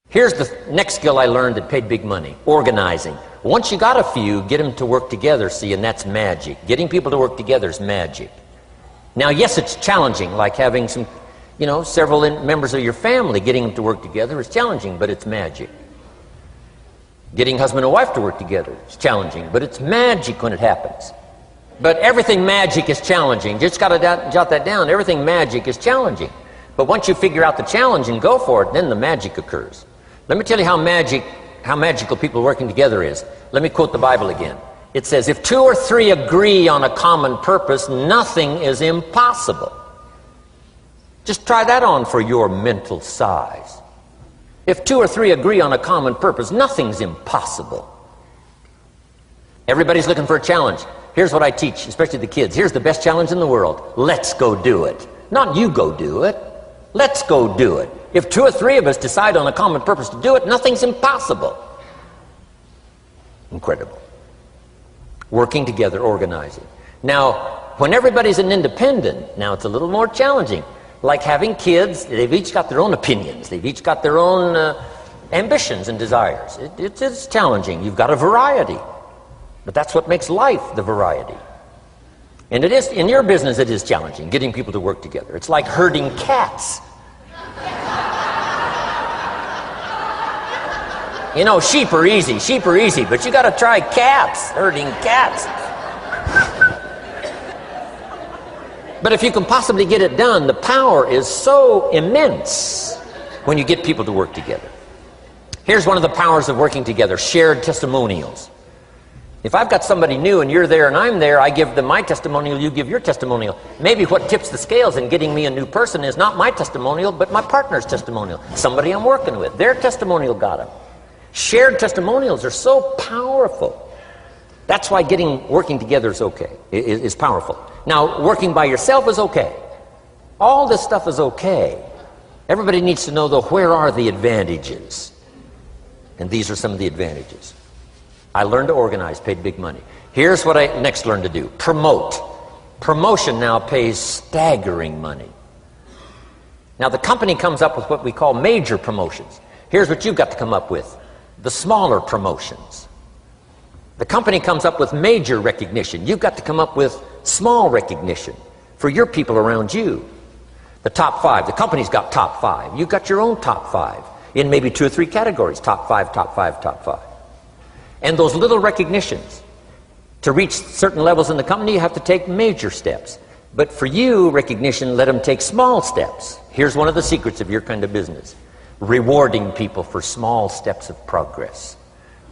Here's the next skill I learned that paid big money: organizing. Once you got a few, get them to work together, see, and that's magic. Getting people to work together is magic. Now, yes, it's challenging, like having several members of your family. Getting them to work together is challenging, but it's magic. Getting husband and wife to work together is challenging, but it's magic when it happens. But everything magic is challenging. Just got to jot that down. Everything magic is challenging. But once you figure out the challenge and go for it, then the magic occurs. Let me tell you how magical people working together is. Let me quote the Bible again. It says, if 2 or 3 agree on a common purpose, nothing is impossible. Just try that on for your mental size. If 2 or 3 agree on a common purpose, nothing's impossible. Everybody's looking for a challenge. Here's what I teach, especially the kids. Here's the best challenge in the world. Let's go do it. Not you go do it. Let's go do it. If 2 or 3 of us decide on a common purpose to do it, nothing's impossible. Incredible. Working together, organizing. Now, when everybody's an independent, now it's a little more challenging. Like having kids, they've each got their own opinions. They've each got their own ambitions and desires. It's challenging. You've got a variety. But that's what makes life, the variety. And it is, in your business, it is challenging, getting people to work together. It's like herding cats. You know, sheep are easy, but you got to try cats, herding cats. But if you can possibly get it done, the power is so immense when you get people to work together. Here's one of the powers of working together: shared testimonials. If I've got somebody new and you're there and I'm there, I give them my testimonial, you give your testimonial. Maybe what tips the scales in getting me a new person is not my testimonial, but my partner's testimonial. Somebody I'm working with, their testimonial got them. Shared testimonials are so powerful. That's why working together is okay, is powerful. Now, working by yourself is okay. All this stuff is okay. Everybody needs to know, though, where are the advantages? And these are some of the advantages. I learned to organize, paid big money. Here's what I next learned to do. Promote. Promotion now pays staggering money. Now, the company comes up with what we call major promotions. Here's what you've got to come up with. The smaller promotions. The company comes up with major recognition. You've got to come up with small recognition for your people around you. The top 5. The company's got top 5. You've got your own top 5 in maybe 2 or 3 categories. Top 5, top 5, top 5. And those little recognitions, to reach certain levels in the company, you have to take major steps. But for you, recognition, let them take small steps. Here's one of the secrets of your kind of business. Rewarding people for small steps of progress.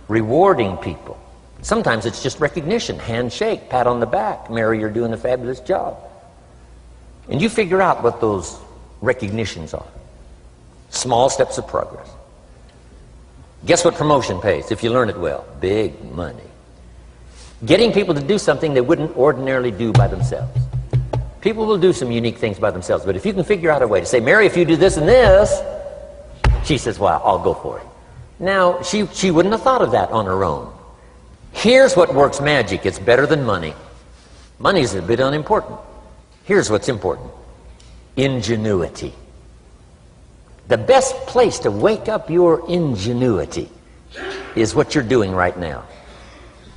Rewarding people. Sometimes it's just recognition, handshake, pat on the back. Mary, you're doing a fabulous job. And you figure out what those recognitions are. Small steps of progress. Guess what promotion pays, if you learn it well? Big money. Getting people to do something they wouldn't ordinarily do by themselves. People will do some unique things by themselves, but if you can figure out a way to say, Mary, if you do this and this, she says, well, I'll go for it. Now, she wouldn't have thought of that on her own. Here's what works magic. It's better than money. Money's a bit unimportant. Here's what's important. Ingenuity. The best place to wake up your ingenuity is what you're doing right now.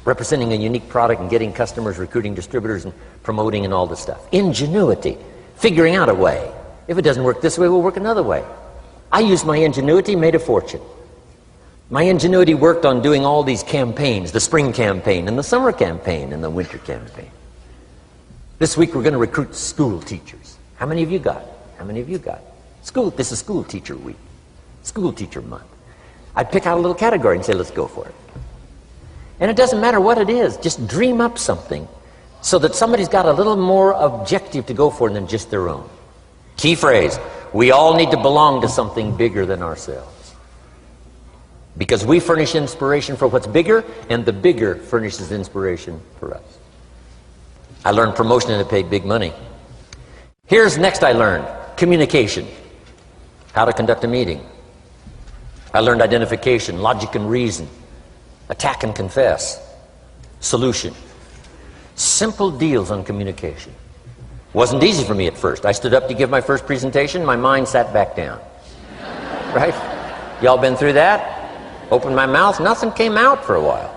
Representing a unique product and getting customers, recruiting distributors, and promoting and all this stuff. Ingenuity. Figuring out a way. If it doesn't work this way, we'll work another way. I used my ingenuity, made a fortune. My ingenuity worked on doing all these campaigns, the spring campaign and the summer campaign and the winter campaign. This week we're going to recruit school teachers. How many of you got? How many of you got? This is school teacher week. School teacher month. I'd pick out a little category and say, let's go for it. And it doesn't matter what it is, just dream up something so that somebody's got a little more objective to go for than just their own. Key phrase, we all need to belong to something bigger than ourselves. Because we furnish inspiration for what's bigger, and the bigger furnishes inspiration for us. I learned promotion and it paid big money. Here's next I learned, communication. How to conduct a meeting. I learned identification, logic and reason, attack and confess, solution. Simple deals on communication. Wasn't easy for me at first. I stood up to give my first presentation, my mind sat back down. Right? Y'all been through that? Opened my mouth, nothing came out for a while.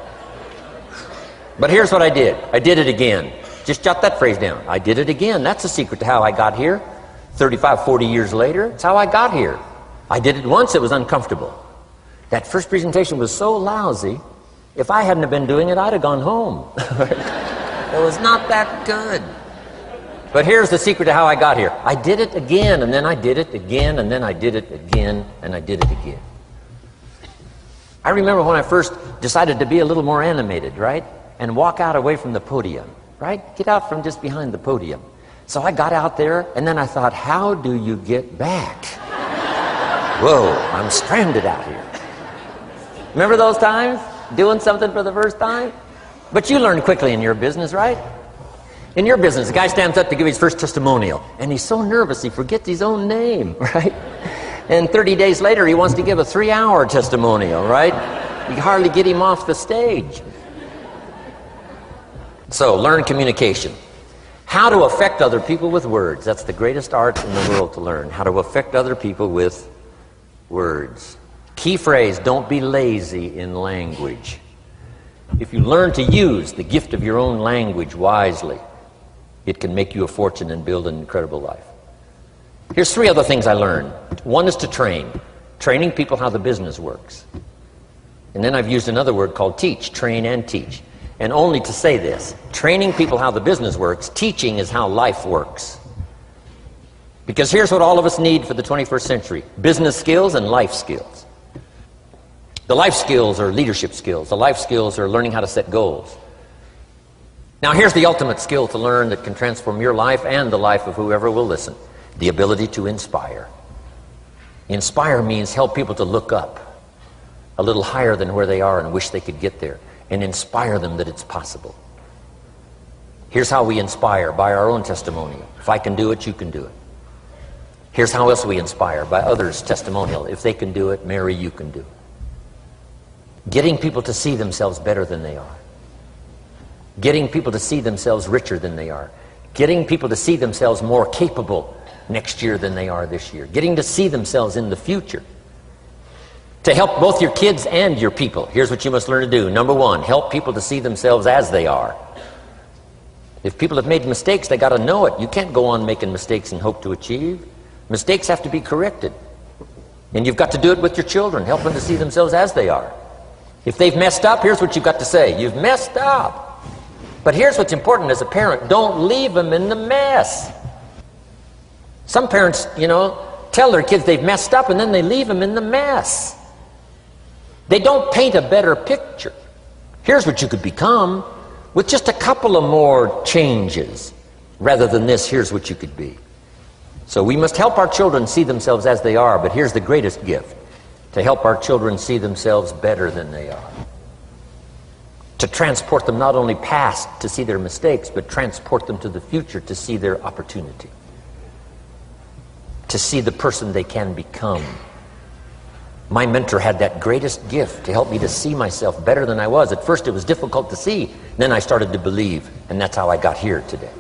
But here's what I did. I did it again. Just jot that phrase down. I did it again. That's the secret to how I got here. 35, 40 years later, it's how I got here. I did it once, it was uncomfortable. That first presentation was so lousy, if I hadn't have been doing it, I'd have gone home. It was not that good. But here's the secret to how I got here. I did it again, and then I did it again, and then I did it again, and I did it again. I remember when I first decided to be a little more animated, right? And walk out away from the podium, right? Get out from just behind the podium. So I got out there, and then I thought, how do you get back? Whoa, I'm stranded out here. Remember those times? Doing something for the first time? But you learn quickly in your business, right? In your business, the guy stands up to give his first testimonial, and he's so nervous he forgets his own name, right? And 30 days later, he wants to give a 3-hour testimonial, right? You hardly get him off the stage. So, learn communication. How to affect other people with words. That's the greatest art in the world to learn. How to affect other people with words. Key phrase, don't be lazy in language. If you learn to use the gift of your own language wisely, it can make you a fortune and build an incredible life. Here's 3 other things I learned. One is to train. Training people how the business works. And then I've used another word called teach. Train and teach. And only to say this, training people how the business works, teaching is how life works. Because here's what all of us need for the 21st century. Business skills and life skills. The life skills are leadership skills. The life skills are learning how to set goals. Now here's the ultimate skill to learn that can transform your life and the life of whoever will listen. The ability to inspire. Inspire means help people to look up a little higher than where they are and wish they could get there, and inspire them that it's possible. Here's how we inspire, by our own testimonial. If I can do it, you can do it. Here's how else we inspire, by others' testimonial. If they can do it, Mary, you can do it. Getting people to see themselves better than they are. Getting people to see themselves richer than they are. Getting people to see themselves more capable next year than they are this year. Getting to see themselves in the future. To help both your kids and your people. Here's what you must learn to do. Number one, help people to see themselves as they are. If people have made mistakes, they got to know it. You can't go on making mistakes and hope to achieve. Mistakes have to be corrected. And you've got to do it with your children. Help them to see themselves as they are. If they've messed up, here's what you've got to say. You've messed up. But here's what's important as a parent. Don't leave them in the mess. Some parents, tell their kids they've messed up and then they leave them in the mess. They don't paint a better picture. Here's what you could become with just a couple of more changes. Rather than this, here's what you could be. So we must help our children see themselves as they are, but here's the greatest gift. To help our children see themselves better than they are. To transport them not only past to see their mistakes, but transport them to the future to see their opportunity. To see the person they can become. My mentor had that greatest gift to help me to see myself better than I was. At first it was difficult to see, then I started to believe, and that's how I got here today.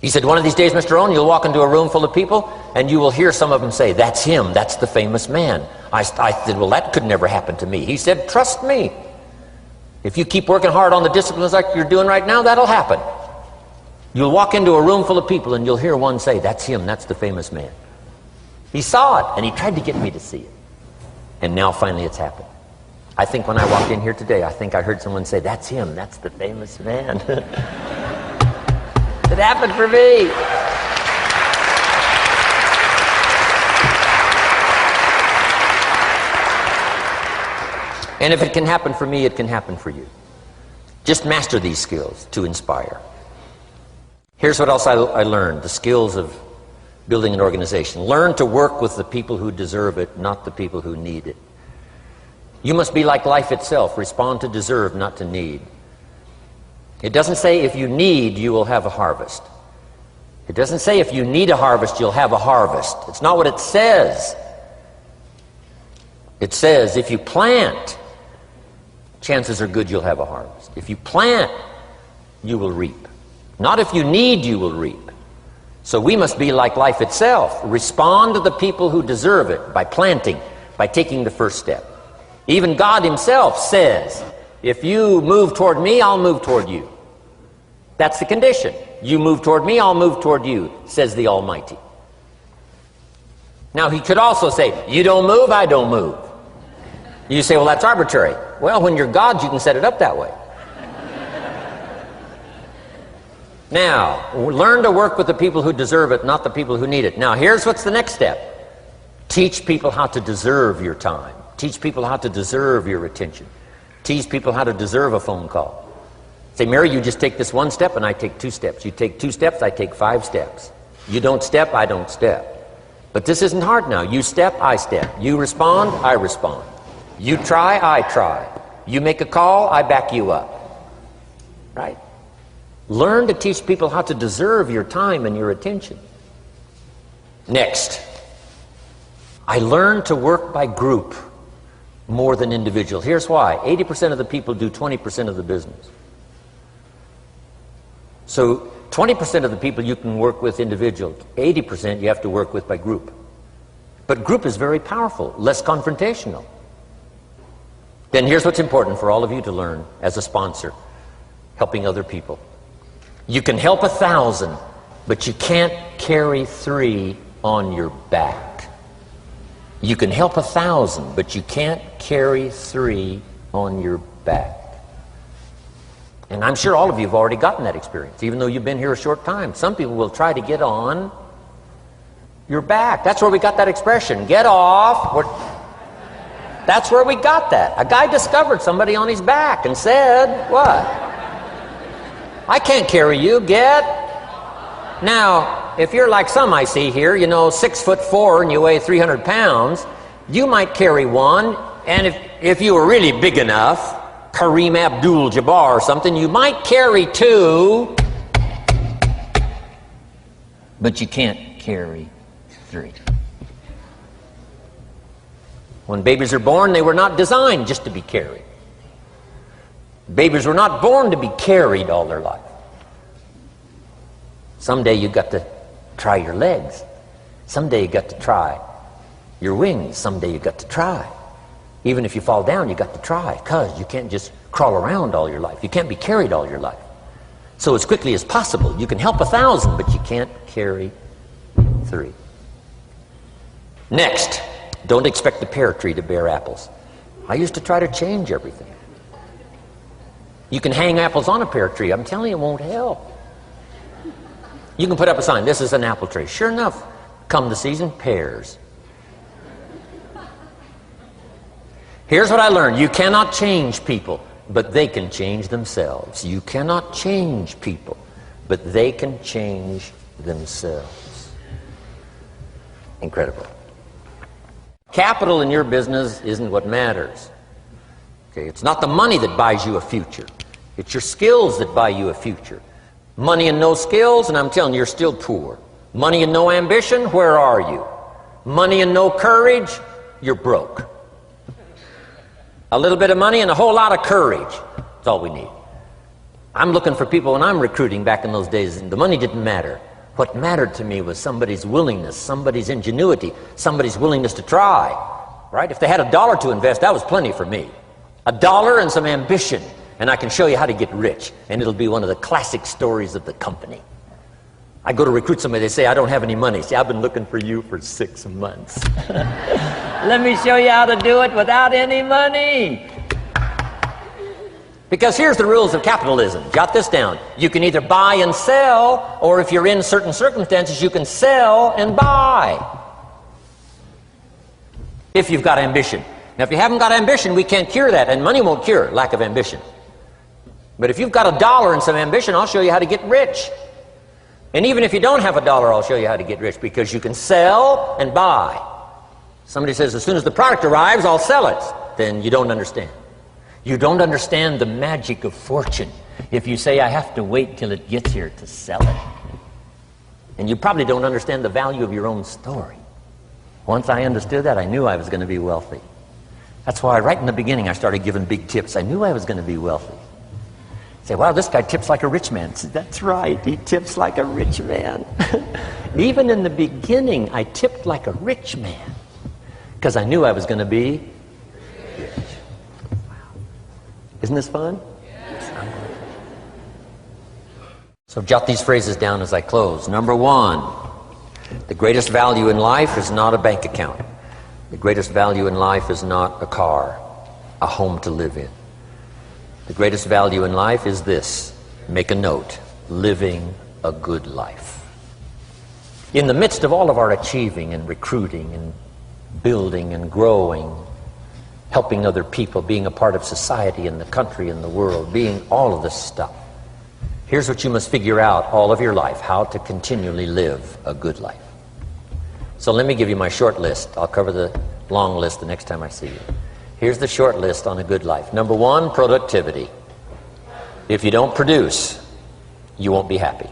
He said, one of these days, Mr. Owen, you'll walk into a room full of people, and you will hear some of them say, that's him, that's the famous man. I said, well, that could never happen to me. He said, trust me. If you keep working hard on the disciplines like you're doing right now, that'll happen. You'll walk into a room full of people and you'll hear one say, that's him, that's the famous man. He saw it and he tried to get me to see it. And now finally it's happened. I think when I walked in here today, I think I heard someone say, that's him, that's the famous man. It happened for me. And if it can happen for me, it can happen for you. Just master these skills to inspire. Here's what else I learned, the skills of building an organization. Learn to work with the people who deserve it, not the people who need it. You must be like life itself, respond to deserve, not to need. It doesn't say if you need, you will have a harvest. It doesn't say if you need a harvest, you'll have a harvest. It's not what it says. It says if you plant, chances are good you'll have a harvest. If you plant, you will reap. Not if you need, you will reap. So we must be like life itself. Respond to the people who deserve it by planting, by taking the first step. Even God himself says, if you move toward me, I'll move toward you. That's the condition. You move toward me, I'll move toward you, says the Almighty. Now he could also say, you don't move, I don't move. You say, well, that's arbitrary. Well, when you're God, you can set it up that way. Now, learn to work with the people who deserve it, not the people who need it. Now, here's what's the next step. Teach people how to deserve your time. Teach people how to deserve your attention. Teach people how to deserve a phone call. Say, Mary, you just take this one step and I take 2 steps. You take 2 steps, I take 5 steps. You don't step, I don't step. But this isn't hard now. You step, I step. You respond, I respond. You try, I try. You make a call, I back you up. Right? Learn to teach people how to deserve your time and your attention. Next, I learned to work by group more than individual. Here's why. 80% of the people do 20% of the business. So 20% of the people you can work with individual. 80% you have to work with by group. But group is very powerful, less confrontational. Then here's what's important for all of you to learn as a sponsor, helping other people. You can help 1,000, but you can't carry 3 on your back. You can help 1,000, but you can't carry 3 on your back. And I'm sure all of you have already gotten that experience, even though you've been here a short time. Some people will try to get on your back. That's where we got that expression, get off. That's where we got that. A guy discovered somebody on his back and said, what? I can't carry you, get. Now, if you're like some I see here, 6'4" and you weigh 300 pounds, you might carry one, and if you were really big enough, Kareem Abdul-Jabbar or something, you might carry two, but you can't carry three. When babies are born, they were not designed just to be carried. Babies were not born to be carried all their life. Someday you got to try your legs. Someday you got to try your wings. Someday you got to try. Even if you fall down, you got to try, because you can't just crawl around all your life. You can't be carried all your life. So as quickly as possible, you can help 1,000, but you can't carry 3. Next, don't expect the pear tree to bear apples. I used to try to change everything. You can hang apples on a pear tree. I'm telling you, it won't help. You can put up a sign, this is an apple tree. Sure enough, come the season, pears. Here's what I learned. You cannot change people, but they can change themselves. You cannot change people, but they can change themselves. Incredible. Capital in your business isn't what matters. Okay, it's not the money that buys you a future. It's your skills that buy you a future. Money and no skills, and I'm telling you, you're still poor. Money and no ambition, where are you? Money and no courage, you're broke. A little bit of money and a whole lot of courage. That's all we need. I'm looking for people when I'm recruiting back in those days, and the money didn't matter. What mattered to me was somebody's willingness, somebody's ingenuity, somebody's willingness to try. Right? If they had $1 to invest, that was plenty for me. $1 and some ambition, and I can show you how to get rich, and it'll be one of the classic stories of the company. I go to recruit somebody, they say, I don't have any money. See, I've been looking for you for 6 months. Let me show you how to do it without any money. Because here's the rules of capitalism. Jot this down. You can either buy and sell, or if you're in certain circumstances, you can sell and buy. If you've got ambition. Now, if you haven't got ambition, we can't cure that, and money won't cure lack of ambition. But if you've got $1 and some ambition, I'll show you how to get rich. And even if you don't have $1, I'll show you how to get rich, because you can sell and buy. Somebody says, as soon as the product arrives, I'll sell it. Then you don't understand. You don't understand the magic of fortune if you say, I have to wait till it gets here to sell it. And you probably don't understand the value of your own story. Once I understood that, I knew I was going to be wealthy. That's why right in the beginning I started giving big tips. I knew I was going to be wealthy. Say, wow, this guy tips like a rich man. Say, that's right, he tips like a rich man. Even in the beginning, I tipped like a rich man, because I knew I was going to be rich. Wow. Isn't this fun? Yes. So jot these phrases down as I close. Number 1, the greatest value in life is not a bank account. The greatest value in life is not a car, a home to live in. The greatest value in life is this. Make a note. Living a good life. In the midst of all of our achieving and recruiting and building and growing, helping other people, being a part of society and the country and the world, being all of this stuff, here's what you must figure out all of your life: how to continually live a good life. So let me give you my short list. I'll cover the long list the next time I see you. Here's the short list on a good life. Number 1, productivity. If you don't produce, you won't be happy.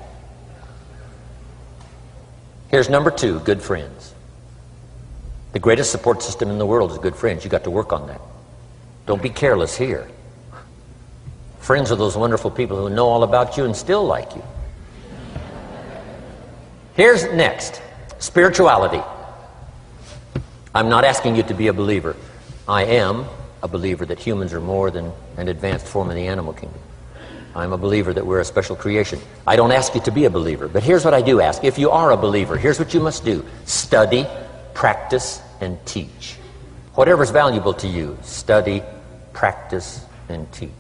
Here's number 2, good friends. The greatest support system in the world is good friends. You got to work on that. Don't be careless here. Friends are those wonderful people who know all about you and still like you. Here's next, spirituality. I'm not asking you to be a believer. I am a believer that humans are more than an advanced form of the animal kingdom. I'm a believer that we're a special creation. I don't ask you to be a believer, but here's what I do ask. If you are a believer, here's what you must do. Study, practice, and teach. Whatever's valuable to you, study, practice, and teach.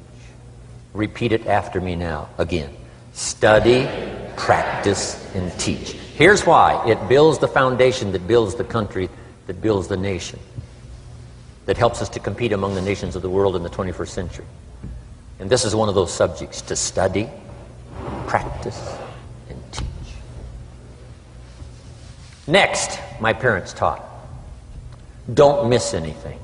Repeat it after me now, again. Study, practice, and teach. Here's why. It builds the foundation that builds the country, that builds the nation, that helps us to compete among the nations of the world in the 21st century. And this is one of those subjects: to study, practice and teach. Next, my parents taught, don't miss anything.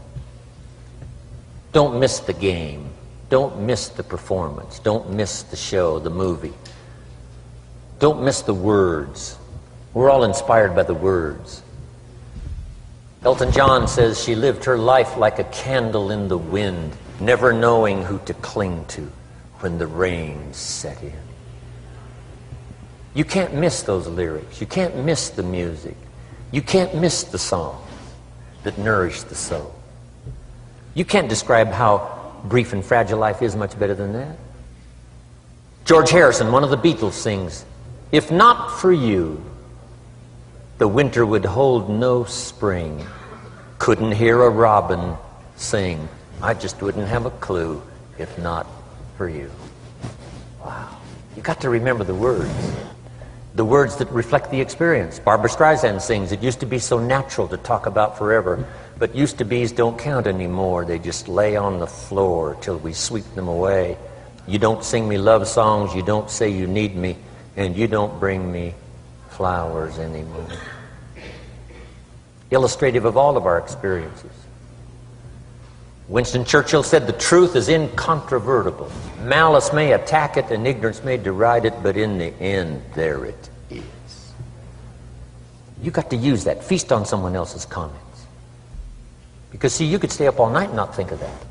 Don't miss the game. Don't miss the performance. Don't miss the show, the movie. Don't miss the words. We're all inspired by the words. Elton John says she lived her life like a candle in the wind, never knowing who to cling to when the rain set in. You can't miss those lyrics. You can't miss the music. You can't miss the songs that nourish the soul. You can't describe how brief and fragile life is much better than that. George Harrison, one of the Beatles, sings, "If not for you, the winter would hold no spring. Couldn't hear a robin sing. I just wouldn't have a clue if not for you." Wow. You got to remember the words that reflect the experience. Barbra Streisand sings, "It used to be so natural to talk about forever, but used to be's don't count anymore. They just lay on the floor till we sweep them away. You don't sing me love songs, you don't say you need me, and you don't bring me flowers anymore." Illustrative of all of our experiences. Winston Churchill said, "The truth is incontrovertible. Malice may attack it and ignorance may deride it, but in the end, there it is." You got to use that. Feast on someone else's comments. Because, see, you could stay up all night and not think of that.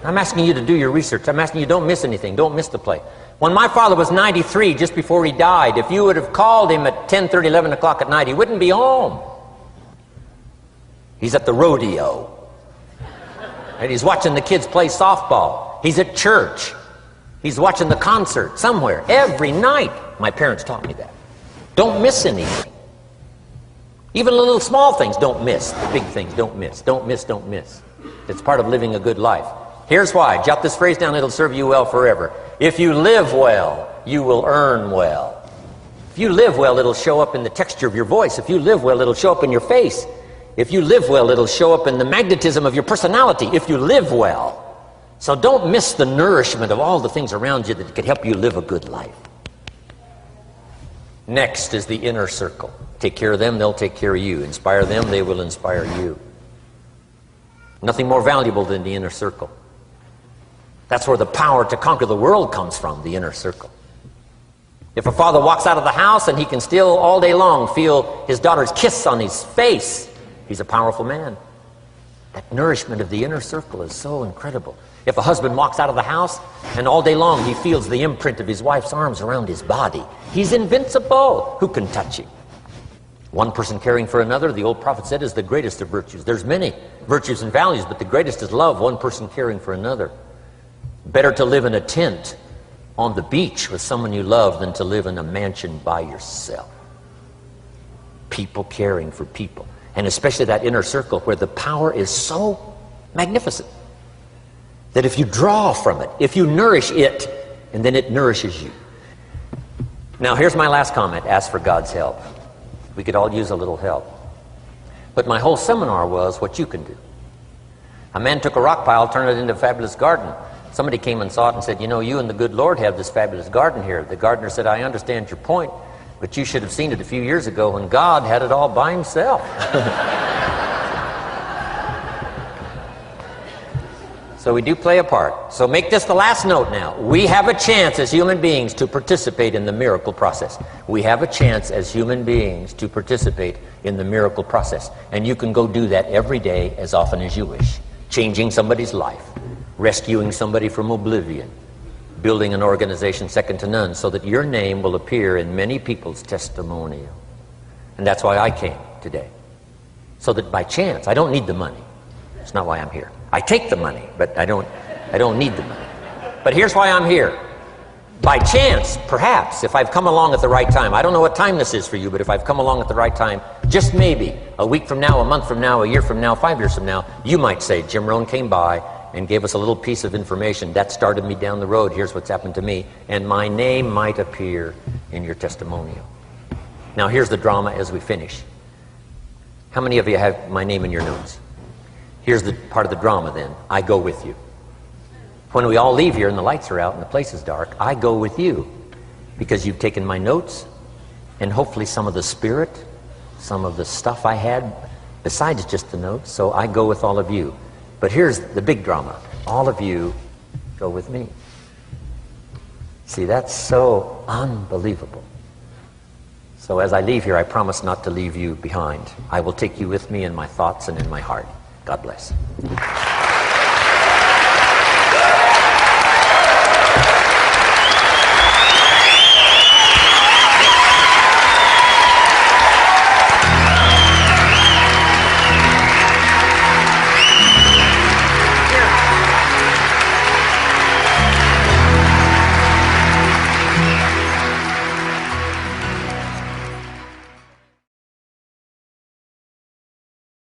I'm asking you to do your research. I'm asking you, don't miss anything. Don't miss the play. When my father was 93, just before he died, if you would have called him at 10:30, 11 o'clock at night, he wouldn't be home. He's at the rodeo. And he's watching the kids play softball. He's at church. He's watching the concert somewhere. Every night. My parents taught me that. Don't miss anything. Even the little small things, don't miss. The big things, don't miss. Don't miss, don't miss. It's part of living a good life. Here's why. Jot this phrase down. It'll serve you well forever. If you live well, you will earn well. If you live well, it'll show up in the texture of your voice. If you live well, it'll show up in your face. If you live well, it'll show up in the magnetism of your personality. If you live well. So don't miss the nourishment of all the things around you that could help you live a good life. Next is the inner circle. Take care of them, they'll take care of you. Inspire them, they will inspire you. Nothing more valuable than the inner circle. That's where the power to conquer the world comes from, the inner circle. If a father walks out of the house and he can still all day long feel his daughter's kiss on his face, he's a powerful man. That nourishment of the inner circle is so incredible. If a husband walks out of the house and all day long he feels the imprint of his wife's arms around his body, he's invincible. Who can touch him? One person caring for another, the old prophet said, is the greatest of virtues. There's many virtues and values, but the greatest is love, one person caring for another. Better to live in a tent on the beach with someone you love than to live in a mansion by yourself. People caring for people. And especially that inner circle where the power is so magnificent that if you draw from it, if you nourish it, and then it nourishes you. Now here's my last comment. Ask for God's help. We could all use a little help. But my whole seminar was what you can do. A man took a rock pile, turned it into a fabulous garden. Somebody came and saw it and said, "You know, you and the good Lord have this fabulous garden here." The gardener said, "I understand your point, but you should have seen it a few years ago when God had it all by himself." So we do play a part. So make this the last note now. We have a chance as human beings to participate in the miracle process. We have a chance as human beings to participate in the miracle process. And you can go do that every day as often as you wish. Changing somebody's life. Rescuing somebody from oblivion. Building an organization second to none so that your name will appear in many people's testimonial. And that's why I came today. So that by chance, I don't need the money. That's not why I'm here. I take the money, but I don't need the money. But here's why I'm here. By chance, perhaps, if I've come along at the right time, I don't know what time this is for you, but if I've come along at the right time, just maybe, a week from now, a month from now, a year from now, 5 years from now, you might say, Jim Rohn came by and gave us a little piece of information. That started me down the road. Here's what's happened to me. And my name might appear in your testimonial. Now here's the drama as we finish. How many of you have my name in your notes? Here's the part of the drama then. I go with you. When we all leave here and the lights are out and the place is dark, I go with you because you've taken my notes and hopefully some of the spirit, some of the stuff I had besides just the notes. So I go with all of you. But here's the big drama. All of you go with me. See, that's so unbelievable. So as I leave here, I promise not to leave you behind. I will take you with me in my thoughts and in my heart. God bless.